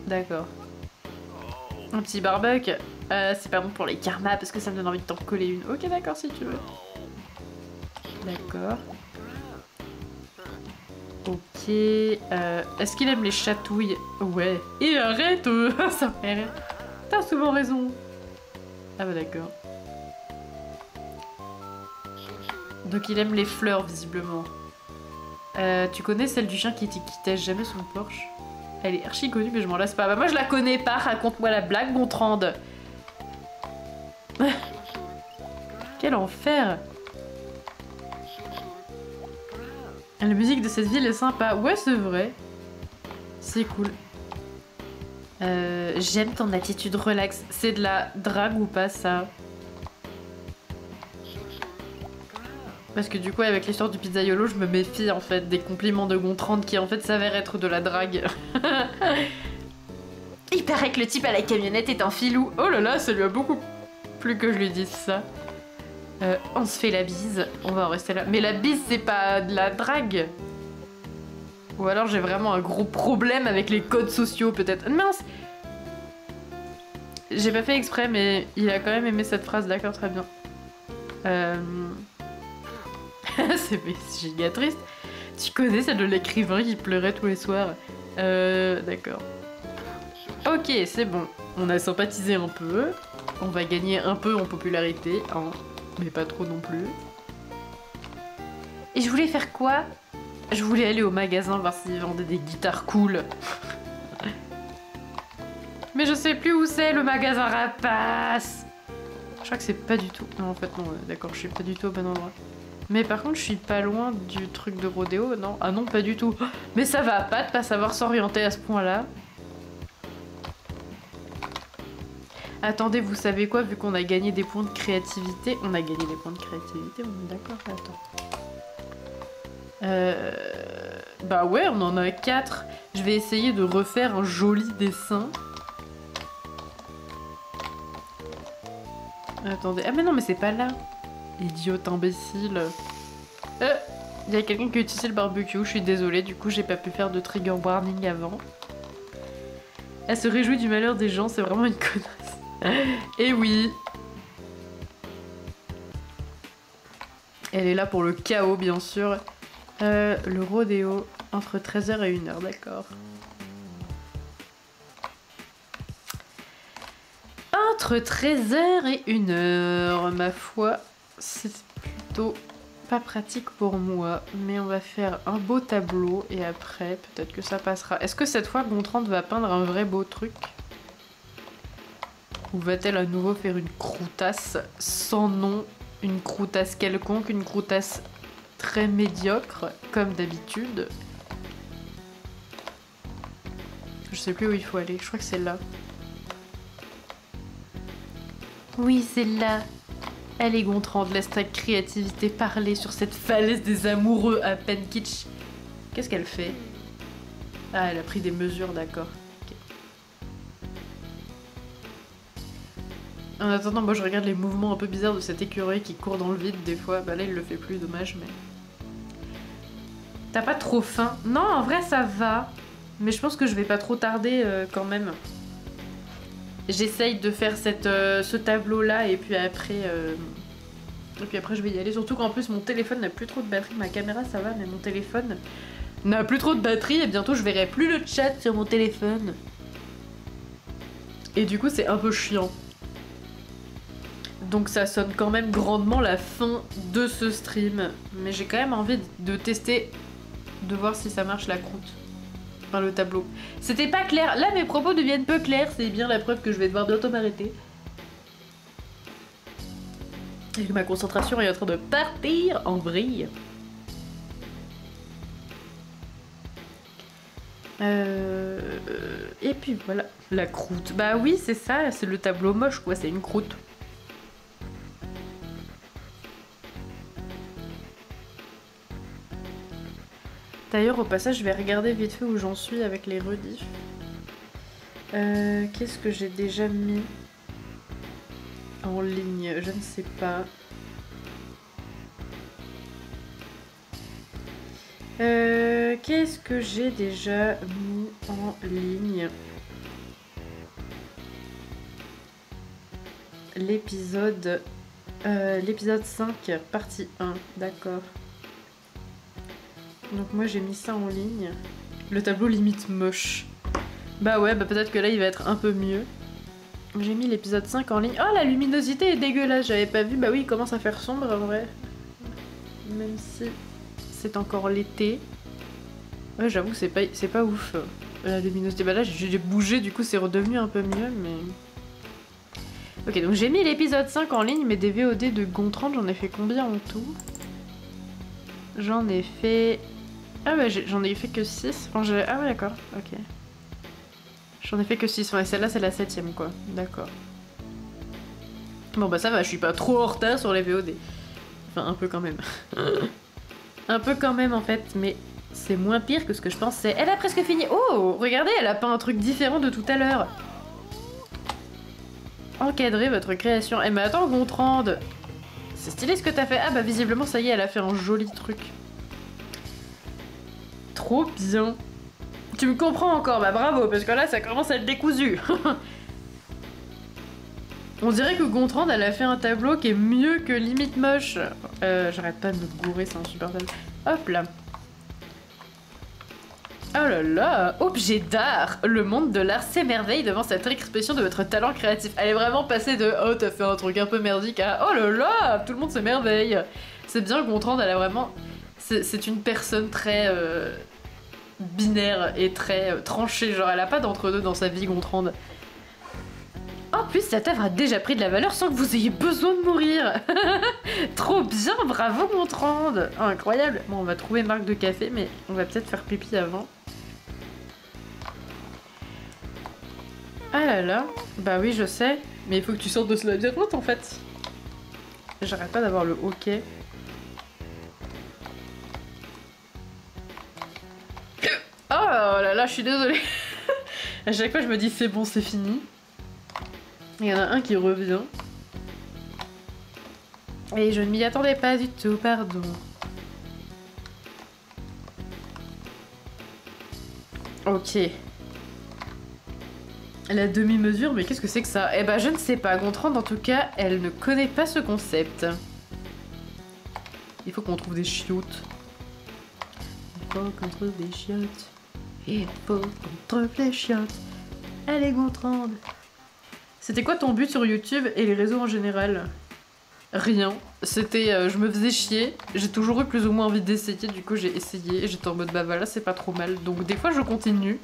D'accord. Un petit barbecue. C'est pas bon pour les karmas parce que ça me donne envie de t'en coller une. Ok, d'accord, si tu veux. D'accord. Ok. Est-ce qu'il aime les chatouilles? Ouais. Et arrête ça me fait rire. T'as souvent raison. Ah bah d'accord. Donc il aime les fleurs, visiblement. Tu connais celle du chien qui tèche jamais son Porsche? Elle est archi connue, mais je m'en lasse pas. Bah moi je la connais pas, raconte-moi la blague, Gontran. Quel enfer! La musique de cette ville est sympa. Ouais, c'est vrai. C'est cool. J'aime ton attitude relax. C'est de la drague ou pas, ça? Parce que du coup, avec l'histoire du pizzaiolo, je me méfie en fait des compliments de Gontran qui en fait s'avèrent être de la drague. Il paraît que le type à la camionnette est un filou. Oh là là, ça lui a beaucoup plu que je lui dise ça. On se fait la bise, on va en rester là. Mais la bise, c'est pas de la drague. Ou alors j'ai vraiment un gros problème avec les codes sociaux, peut-être. Mince! J'ai pas fait exprès, mais il a quand même aimé cette phrase, d'accord, très bien. C'est giga triste. Tu connais celle de l'écrivain qui pleurait tous les soirs? D'accord. Ok, c'est bon. On a sympathisé un peu. On va gagner un peu en popularité, hein. Mais pas trop non plus. Et je voulais faire quoi? Je voulais aller au magasin voir s'ils vendaient des guitares cool. Mais je sais plus où c'est le magasin Rapace. Je crois que c'est pas du tout... Non, en fait non, d'accord, je suis pas du tout au bon endroit. Mais par contre, je suis pas loin du truc de rodéo, non? Ah non, pas du tout. Mais ça va pas de pas savoir s'orienter à ce point-là. Attendez, vous savez quoi? Vu qu'on a gagné des points de créativité... On a gagné des points de créativité, on est d'accord? Attends. Bah ouais, on en a 4. Je vais essayer de refaire un joli dessin. Attendez. Ah mais non, mais c'est pas là. Idiote imbécile. Il y a quelqu'un qui a utilisé le barbecue, je suis désolée, du coup j'ai pas pu faire de trigger warning avant. Elle se réjouit du malheur des gens, c'est vraiment une connasse. Et oui. Elle est là pour le chaos, bien sûr. Le rodéo, entre 13h et 1h, d'accord. Entre 13h et 1h, ma foi, c'est plutôt pas pratique pour moi. Mais on va faire un beau tableau et après, peut-être que ça passera. Est-ce que cette fois, Gontran va peindre un vrai beau truc? Ou va-t-elle à nouveau faire une croutasse sans nom? Une croutasse quelconque, une croutasse très médiocre, comme d'habitude. Je sais plus où il faut aller, je crois que c'est là. Oui, c'est là. Allez, Gontran, laisse ta créativité parler sur cette falaise des amoureux à peine kitsch. Qu'est-ce qu'elle fait? Ah, elle a pris des mesures, d'accord. Okay. En attendant, moi je regarde les mouvements un peu bizarres de cet écureuil qui court dans le vide des fois. Bah là, il le fait plus, dommage, mais... T'as pas trop faim? Non, en vrai, ça va. Mais je pense que je vais pas trop tarder quand même. J'essaye de faire ce tableau-là et puis après... je vais y aller. Surtout qu'en plus, mon téléphone n'a plus trop de batterie. Ma caméra, ça va, mais mon téléphone n'a plus trop de batterie et bientôt, je verrai plus le chat sur mon téléphone. Et du coup, c'est un peu chiant. Donc ça sonne quand même grandement la fin de ce stream. Mais j'ai quand même envie de tester, de voir si ça marche la croûte. Enfin, le tableau. C'était pas clair. Là, mes propos deviennent peu clairs. C'est bien la preuve que je vais devoir bientôt m'arrêter. Et que ma concentration est en train de partir en vrille. Et puis voilà. La croûte. Bah oui, c'est ça. C'est le tableau moche, quoi. C'est une croûte. D'ailleurs, au passage, je vais regarder vite fait où j'en suis avec les rediffs. Qu'est-ce que j'ai déjà mis en ligne? Je ne sais pas. Qu'est-ce que j'ai déjà mis en ligne? L'épisode 5, partie 1, d'accord. Donc moi j'ai mis ça en ligne. Le tableau limite moche. Bah ouais, bah peut-être que là il va être un peu mieux. J'ai mis l'épisode 5 en ligne. Oh, la luminosité est dégueulasse, j'avais pas vu. Bah oui, il commence à faire sombre en vrai. Même si c'est encore l'été. Ouais, j'avoue que c'est pas ouf. La luminosité. Bah là, j'ai bougé, du coup c'est redevenu un peu mieux, mais... Ok, donc j'ai mis l'épisode 5 en ligne, mais des VOD de Gontran, j'en ai fait combien en tout? J'en ai fait... Ah bah j'en ai fait que 6. Enfin, ah ouais, d'accord, ok. J'en ai fait que 6, ouais, celle-là c'est la 7ème quoi, d'accord. Bon bah ça va, je suis pas trop en retard sur les VOD. Enfin, un peu quand même. Un peu quand même en fait, mais c'est moins pire que ce que je pensais. Elle a presque fini. Oh, regardez, elle a peint un truc différent de tout à l'heure. Encadrez votre création. Eh mais attends, Gontran, c'est stylé ce que t'as fait. Ah bah visiblement ça y est, elle a fait un joli truc. Trop bien. Tu me comprends encore, bah bravo, parce que là ça commence à être décousu. On dirait que Gontran elle a fait un tableau qui est mieux que limite moche. J'arrête pas de me gourer, c'est insupportable. Hop là. Oh là là, objet d'art. Le monde de l'art s'émerveille devant cette expression de votre talent créatif. Elle est vraiment passée de oh t'as fait un truc un peu merdique à oh là là, tout le monde s'émerveille. C'est bien, Gontran elle a vraiment... C'est une personne très binaire et très tranchée, genre elle a pas d'entre-deux dans sa vie, Gontran. En plus, cette œuvre a déjà pris de la valeur sans que vous ayez besoin de mourir. Trop bien, bravo Gontran. Oh, incroyable. Bon, on va trouver une marque de café, mais on va peut-être faire pipi avant. Ah là là, bah oui je sais, mais il faut que tu sortes de ce labyrinthe en fait. J'arrête pas d'avoir le hockey. Oh là là, je suis désolée. À chaque fois je me dis c'est bon, c'est fini. Il y en a un qui revient. Et je ne m'y attendais pas du tout, pardon. Ok. La demi-mesure, mais qu'est-ce que c'est que ça? Eh ben je ne sais pas, Gontran en tout cas, elle ne connaît pas ce concept. Il faut qu'on trouve des chiottes. Il faut qu'on trouve des chiottes. Il faut qu'on trouve les chiottes. Allez Gontran. C'était quoi ton but sur YouTube et les réseaux en général? Rien. C'était je me faisais chier. J'ai toujours eu plus ou moins envie d'essayer, du coup j'ai essayé. Et j'étais en mode bah voilà, c'est pas trop mal. Donc des fois je continue.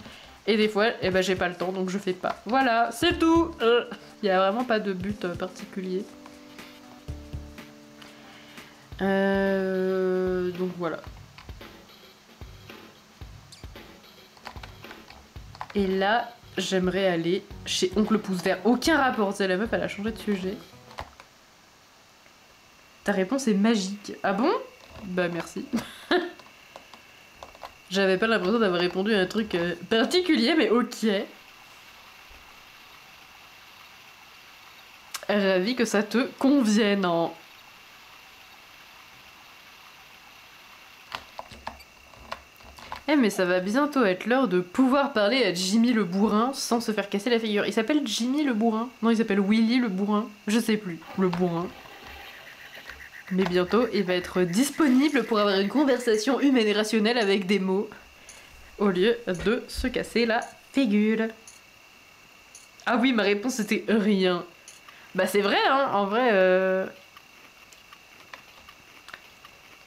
Et des fois, eh ben, j'ai pas le temps, donc je fais pas. Voilà, c'est tout. Y a vraiment pas de but particulier. Donc voilà. Et là, j'aimerais aller chez Oncle Pouce Vert. Aucun rapport, c'est la meuf, elle a changé de sujet. Ta réponse est magique. Ah bon? Bah merci. J'avais pas l'impression d'avoir répondu à un truc particulier, mais ok. Ravi que ça te convienne. Hein. Eh mais ça va bientôt être l'heure de pouvoir parler à Jimmy le bourrin sans se faire casser la figure. Il s'appelle Jimmy le bourrin? Non, il s'appelle Willy le bourrin. Je sais plus. Le bourrin. Mais bientôt, il va être disponible pour avoir une conversation humaine et rationnelle avec des mots, au lieu de se casser la figure. Ah oui, ma réponse c'était rien. Bah c'est vrai, hein, en vrai...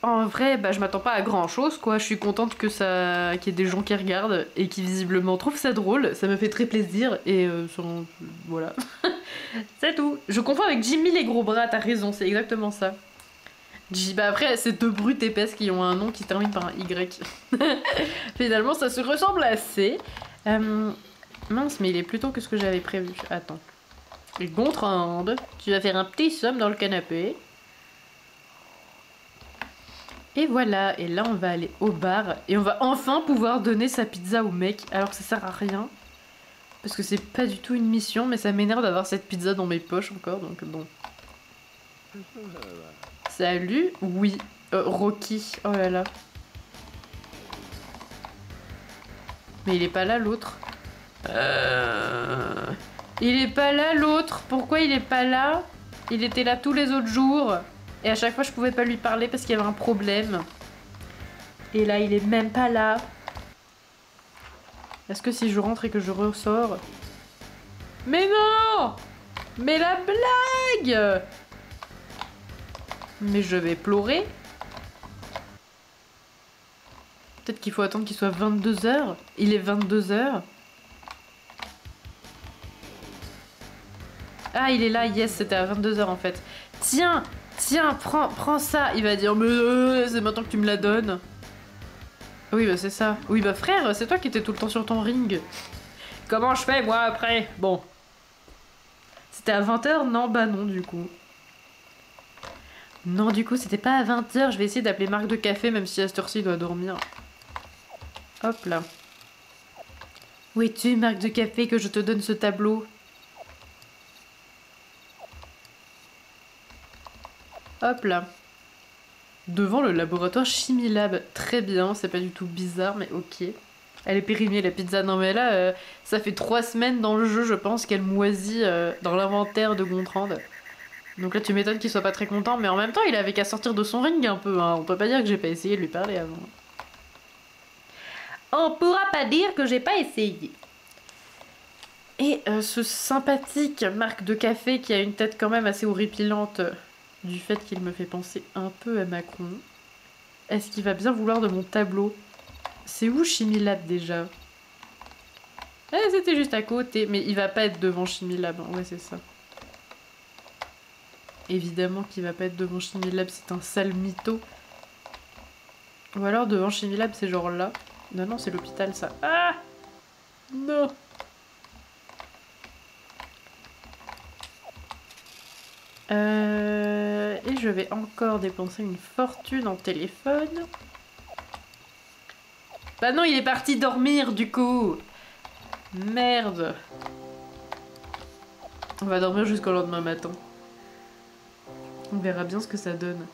En vrai, bah je m'attends pas à grand chose, quoi. Je suis contente que ça... qu'il y ait des gens qui regardent et qui visiblement trouvent ça drôle. Ça me fait très plaisir et... voilà. C'est tout. Je confonds avec Jimmy les gros bras, t'as raison, c'est exactement ça. Bah après, c'est deux brutes épaisses qui ont un nom qui termine par un Y. Finalement, ça se ressemble assez. Mince, mais il est plus tôt que ce que j'avais prévu. Attends. Gontran, tu vas faire un petit somme dans le canapé. Et voilà, et là on va aller au bar. Et on va enfin pouvoir donner sa pizza au mec, alors que ça sert à rien. Parce que c'est pas du tout une mission, mais ça m'énerve d'avoir cette pizza dans mes poches encore, donc bon. Salut, oui. Rocky, oh là là. Mais il est pas là l'autre. Il est pas là l'autre. Pourquoi il est pas là? Il était là tous les autres jours. Et à chaque fois je pouvais pas lui parler parce qu'il y avait un problème. Et là il est même pas là. Est-ce que si je rentre et que je ressors... Mais non! Mais la blague! Mais je vais pleurer. Peut-être qu'il faut attendre qu'il soit 22 h. Il est 22 h. Ah, il est là, yes, c'était à 22 h en fait. Tiens, tiens, prends ça. Il va dire, mais c'est maintenant que tu me la donnes. Oui, bah c'est ça. Oui, bah frère, c'est toi qui étais tout le temps sur ton ring. Comment je fais, moi, après? Bon. C'était à 20 h? Non, bah non, du coup. Non, du coup, c'était pas à 20 h. Je vais essayer d'appeler Marc de Café, même si à cette heure-ci, il doit dormir. Hop là. Où es-tu, Marc de Café, que je te donne ce tableau? Hop là. Devant le laboratoire Chimilab. Très bien, c'est pas du tout bizarre, mais ok. Elle est périmée, la pizza. Non mais là, ça fait 3 semaines dans le jeu, je pense, qu'elle moisit dans l'inventaire de Gontran. Donc là, tu m'étonnes qu'il soit pas très content, mais en même temps, il avait qu'à sortir de son ring un peu. Hein. On peut pas dire que j'ai pas essayé de lui parler avant. On pourra pas dire que j'ai pas essayé. Et ce sympathique Marc de Café qui a une tête quand même assez horripilante du fait qu'il me fait penser un peu à Macron. Est-ce qu'il va bien vouloir de mon tableau? C'est où Chimilab déjà? C'était juste à côté, mais il va pas être devant Chimilab. Ouais, c'est ça. Évidemment qu'il va pas être devant Chimilab, c'est un sale mytho. Ou alors devant Chimilab, c'est genre là. Non, non, c'est l'hôpital, ça. Ah! Non! Et je vais encore dépenser une fortune en téléphone. Bah non, il est parti dormir, du coup! Merde! On va dormir jusqu'au lendemain matin. On verra bien ce que ça donne.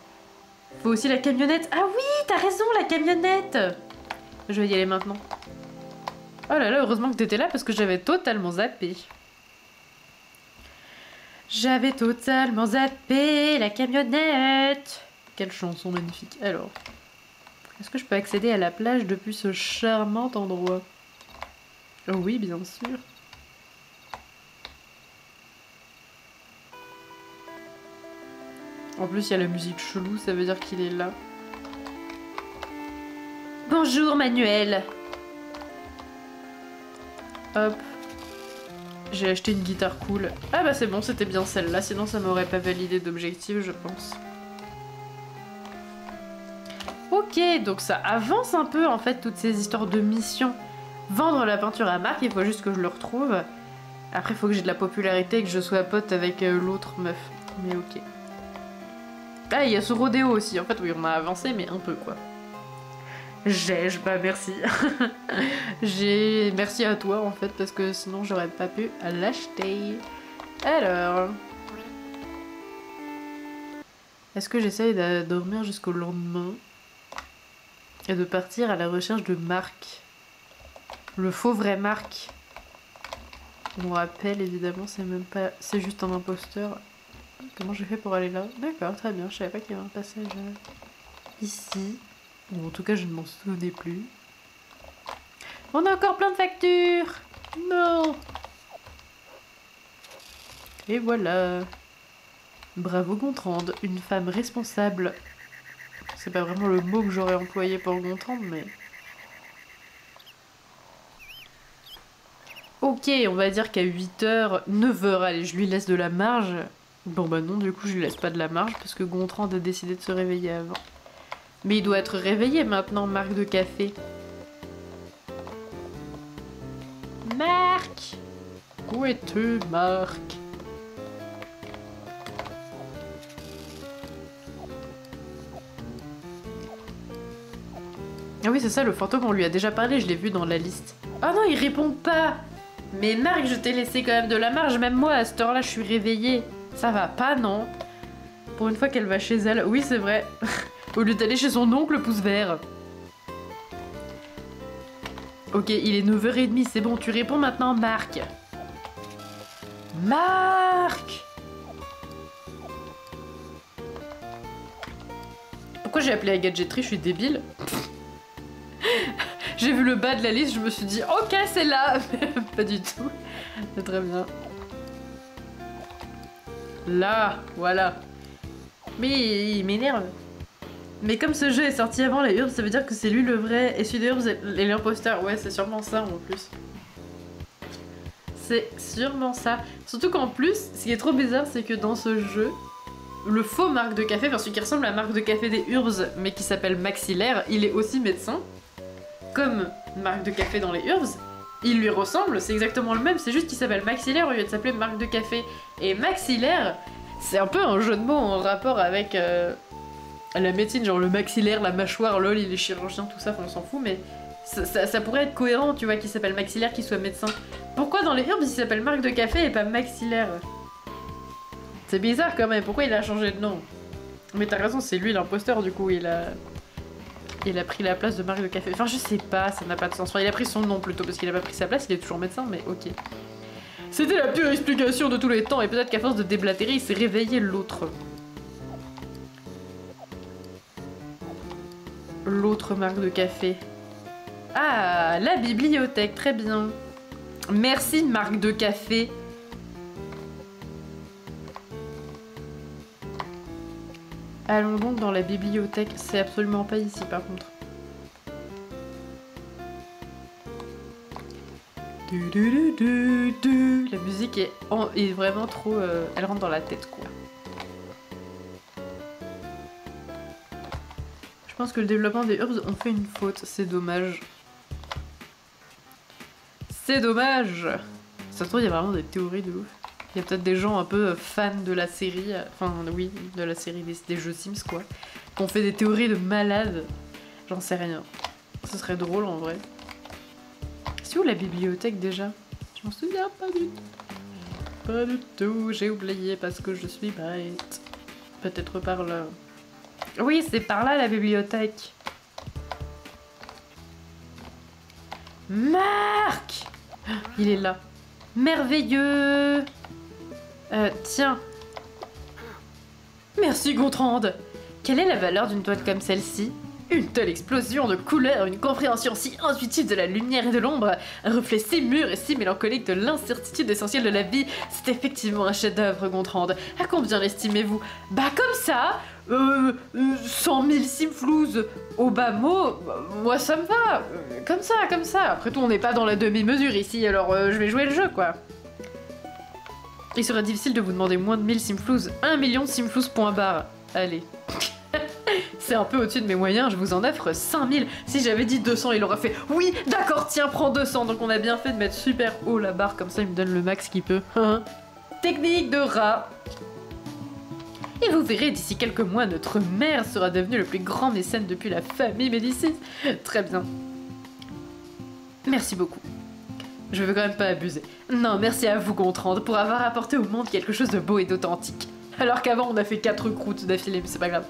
Faut aussi la camionnette. Ah oui, t'as raison, la camionnette! Je vais y aller maintenant. Oh là là, heureusement que t'étais là parce que j'avais totalement zappé. J'avais totalement zappé la camionnette. Quelle chanson magnifique. Alors, est-ce que je peux accéder à la plage depuis ce charmant endroit? Oh oui, bien sûr. En plus, il y a la musique chelou, ça veut dire qu'il est là. Bonjour, Manuel. Hop. J'ai acheté une guitare cool. Ah bah c'est bon, c'était bien celle-là, sinon ça m'aurait pas validé d'objectif, je pense. Ok, donc ça avance un peu en fait, toutes ces histoires de missions. Vendre la peinture à Marc, il faut juste que je le retrouve. Après, il faut que j'ai de la popularité et que je sois pote avec l'autre meuf. Mais ok. Ah, il y a ce rodéo aussi. En fait, oui, on a avancé, mais un peu, quoi. Bah merci. Merci à toi, en fait, parce que sinon, j'aurais pas pu l'acheter. Alors... Est-ce que j'essaye de dormir jusqu'au lendemain et de partir à la recherche de Marc? Le faux vrai Marc. On rappelle, évidemment, c'est même pas... C'est juste un imposteur. Comment j'ai fait pour aller là? D'accord, très bien, je savais pas qu'il y avait un passage ici. Ou en tout cas, je ne m'en souvenais plus. On a encore plein de factures! Non! Et voilà. Bravo Gontran, une femme responsable. C'est pas vraiment le mot que j'aurais employé pour Gontran, mais... Ok, on va dire qu'à 8 h, 9 h, allez, je lui laisse de la marge. Bon bah non, du coup je lui laisse pas de la marge parce que Gontran a décidé de se réveiller avant. Mais il doit être réveillé maintenant, Marc de Café. Marc! Où es-tu, Marc? Ah oui, c'est ça, le fantôme, on lui a déjà parlé, je l'ai vu dans la liste. Ah non, il répond pas! Mais Marc, je t'ai laissé quand même de la marge, même moi, à cette heure-là, je suis réveillée. Ça va pas, non? Pour une fois qu'elle va chez elle. Oui, c'est vrai. Au lieu d'aller chez son oncle pouce vert. Ok, il est 9h30, c'est bon, tu réponds maintenant, Marc. Marc! Pourquoi j'ai appelé la gadgeterie? Je suis débile. J'ai vu le bas de la liste, je me suis dit ok, c'est là. Pas du tout. C'est très bien. Là, voilà. Mais il m'énerve. Mais comme ce jeu est sorti avant les Urbs, ça veut dire que c'est lui le vrai et celui des Urbs est l'imposteur. Ouais, c'est sûrement ça en plus. C'est sûrement ça. Surtout qu'en plus, ce qui est trop bizarre, c'est que dans ce jeu, le faux Marc de Café, enfin celui qui ressemble à Marc de Café des Urbs, mais qui s'appelle Maxillaire, il est aussi médecin. Comme Marc de Café dans les Urbs. Il lui ressemble, c'est exactement le même, c'est juste qu'il s'appelle Maxillaire au lieu de s'appeler Marc de Café. Et Maxillaire, c'est un peu un jeu de mots en rapport avec la médecine, genre le maxillaire, la mâchoire, lol, il est chirurgien, tout ça, on s'en fout, mais ça pourrait être cohérent, tu vois, qu'il s'appelle Maxillaire, qu'il soit médecin. Pourquoi dans les Urbs il s'appelle Marc de Café et pas Maxillaire? C'est bizarre quand même, pourquoi il a changé de nom? Mais t'as raison, c'est lui l'imposteur, du coup, il a pris la place de Marc de Café. Enfin, je sais pas, ça n'a pas de sens. Enfin, il a pris son nom plutôt, parce qu'il a pas pris sa place, il est toujours médecin, mais ok. C'était la pire explication de tous les temps, et peut-être qu'à force de déblatérer, il s'est réveillé l'autre. L'autre Marc de Café. Ah, la bibliothèque, très bien. Merci Marc de Café. Allons donc dans la bibliothèque. C'est absolument pas ici par contre. La musique est vraiment trop... elle rentre dans la tête quoi. Je pense que le développement des Urbs ont fait une faute. C'est dommage. C'est dommage. Ça se trouve il y a vraiment des théories de ouf. Il y a peut-être des gens un peu fans de la série, enfin oui, de la série des jeux Sims quoi, qui ont fait des théories de malades. J'en sais rien. Ce serait drôle en vrai. C'est où la bibliothèque déjà? Je m'en souviens pas du tout. Pas du tout, j'ai oublié parce que je suis bête. Peut-être par là. Oui, c'est par là la bibliothèque. Marc! Il est là. Merveilleux! Tiens. Merci Gontran. Quelle est la valeur d'une toile comme celle-ci? Une telle explosion de couleurs, une compréhension si intuitive de la lumière et de l'ombre, un reflet si mûr et si mélancolique de l'incertitude essentielle de la vie, c'est effectivement un chef-d'œuvre, Gontran. À combien l'estimez-vous? Bah comme ça 100 000 simflouz au bas mot, moi ça me va. Comme ça. Après tout, on n'est pas dans la demi-mesure ici, alors je vais jouer le jeu, quoi. Il serait difficile de vous demander moins de 1000 simflouz. 1 million de simflouz point barre. Allez. C'est un peu au-dessus de mes moyens, je vous en offre 5000. Si j'avais dit 200, il aurait fait « Oui, d'accord, tiens, prends 200 ». Donc on a bien fait de mettre super haut la barre, comme ça il me donne le max qu'il peut. Technique de rat. Et vous verrez, d'ici quelques mois, notre mère sera devenue le plus grand mécène depuis la famille Médicis. Très bien. Merci beaucoup. Je veux quand même pas abuser. Non, merci à vous, Gontran, pour avoir apporté au monde quelque chose de beau et d'authentique. Alors qu'avant, on a fait 4 croûtes d'affilée, mais c'est pas grave.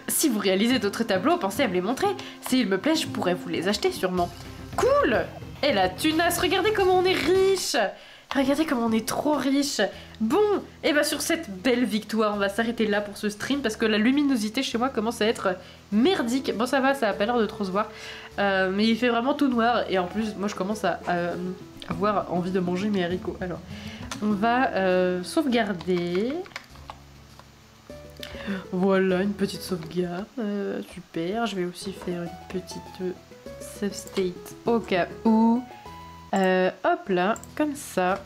Si vous réalisez d'autres tableaux, pensez à me les montrer. S'ils me plaisent, je pourrais vous les acheter sûrement. Cool! Et la tunasse, regardez comment on est riche! Regardez comme on est trop riche. Bon, et bah sur cette belle victoire, on va s'arrêter là pour ce stream parce que la luminosité chez moi commence à être merdique. Bon ça va, ça a pas l'air de trop se voir. Mais il fait vraiment tout noir et en plus moi je commence à avoir envie de manger mes haricots. Alors, on va sauvegarder. Voilà, une petite sauvegarde. Super, je vais aussi faire une petite save state au cas où. Hop là, comme ça.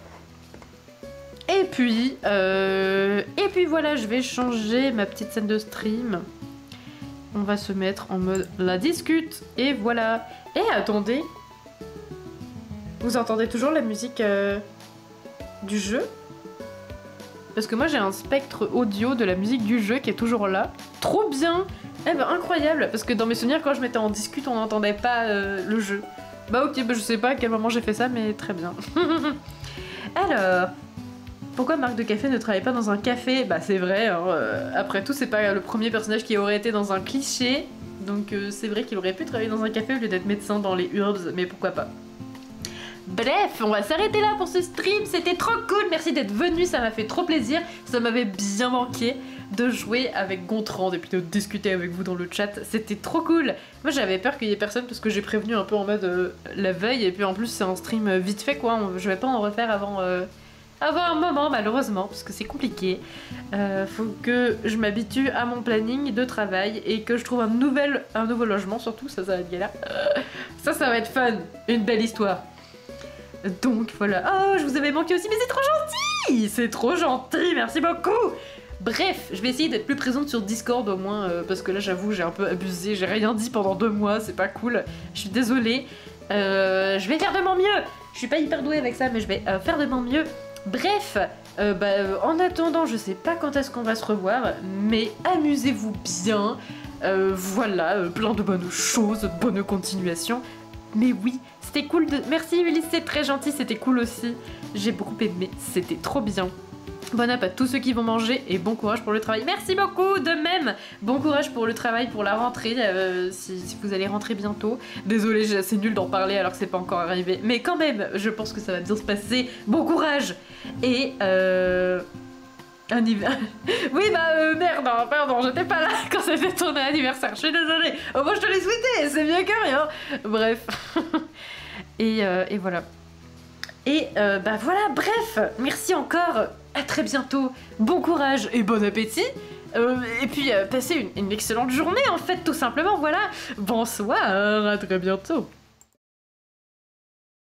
Et puis voilà, je vais changer ma petite scène de stream. On va se mettre en mode la discute. Et voilà. Et attendez. Vous entendez toujours la musique du jeu? Parce que moi j'ai un spectre audio de la musique du jeu qui est toujours là. Trop bien! Eh ben incroyable! Parce que dans mes souvenirs, quand je mettais en discute, on n'entendait pas le jeu. Bah ok, bah je sais pas à quel moment j'ai fait ça, mais très bien. Alors, pourquoi Marc de Café ne travaille pas dans un café? Bah c'est vrai, hein, après tout c'est pas le premier personnage qui aurait été dans un cliché, donc c'est vrai qu'il aurait pu travailler dans un café au lieu d'être médecin dans les Urbs, mais pourquoi pas. Bref, on va s'arrêter là pour ce stream, c'était trop cool, merci d'être venu, ça m'a fait trop plaisir, ça m'avait bien manqué de jouer avec Gontran et puis de discuter avec vous dans le chat, c'était trop cool. Moi j'avais peur qu'il y ait personne parce que j'ai prévenu un peu en mode la veille et puis en plus c'est un stream vite fait quoi, je vais pas en refaire avant un moment malheureusement parce que c'est compliqué. Faut que je m'habitue à mon planning de travail et que je trouve un nouveau logement surtout, ça va être galère. Ça va être fun, une belle histoire. Donc voilà, oh je vous avais manqué aussi mais c'est trop gentil! C'est trop gentil, merci beaucoup! Bref, je vais essayer d'être plus présente sur Discord au moins, parce que là j'avoue j'ai un peu abusé, j'ai rien dit pendant 2 mois, c'est pas cool, je suis désolée. Je vais faire de mon mieux, je suis pas hyper douée avec ça mais je vais faire de mon mieux. Bref, en attendant je sais pas quand est-ce qu'on va se revoir, mais amusez-vous bien, voilà, plein de bonnes choses, bonne continuation. Mais oui, c'était cool de... Merci Ulysse, c'est très gentil, c'était cool aussi. J'ai beaucoup aimé, c'était trop bien. Bon app à tous ceux qui vont manger et bon courage pour le travail. Merci beaucoup, de même. Bon courage pour le travail, pour la rentrée, si vous allez rentrer bientôt. Désolée, j'ai assez nul d'en parler alors que c'est pas encore arrivé. Mais quand même, je pense que ça va bien se passer. Bon courage. Et oui merde, hein, pardon, j'étais pas là quand c'était ton anniversaire, je suis désolée. Au moins je te l'ai souhaité, c'est mieux que rien. Bref. et voilà. Et voilà, bref, merci encore, à très bientôt, bon courage et bon appétit. Et puis passez une excellente journée en fait, tout simplement, voilà. Bonsoir, à très bientôt.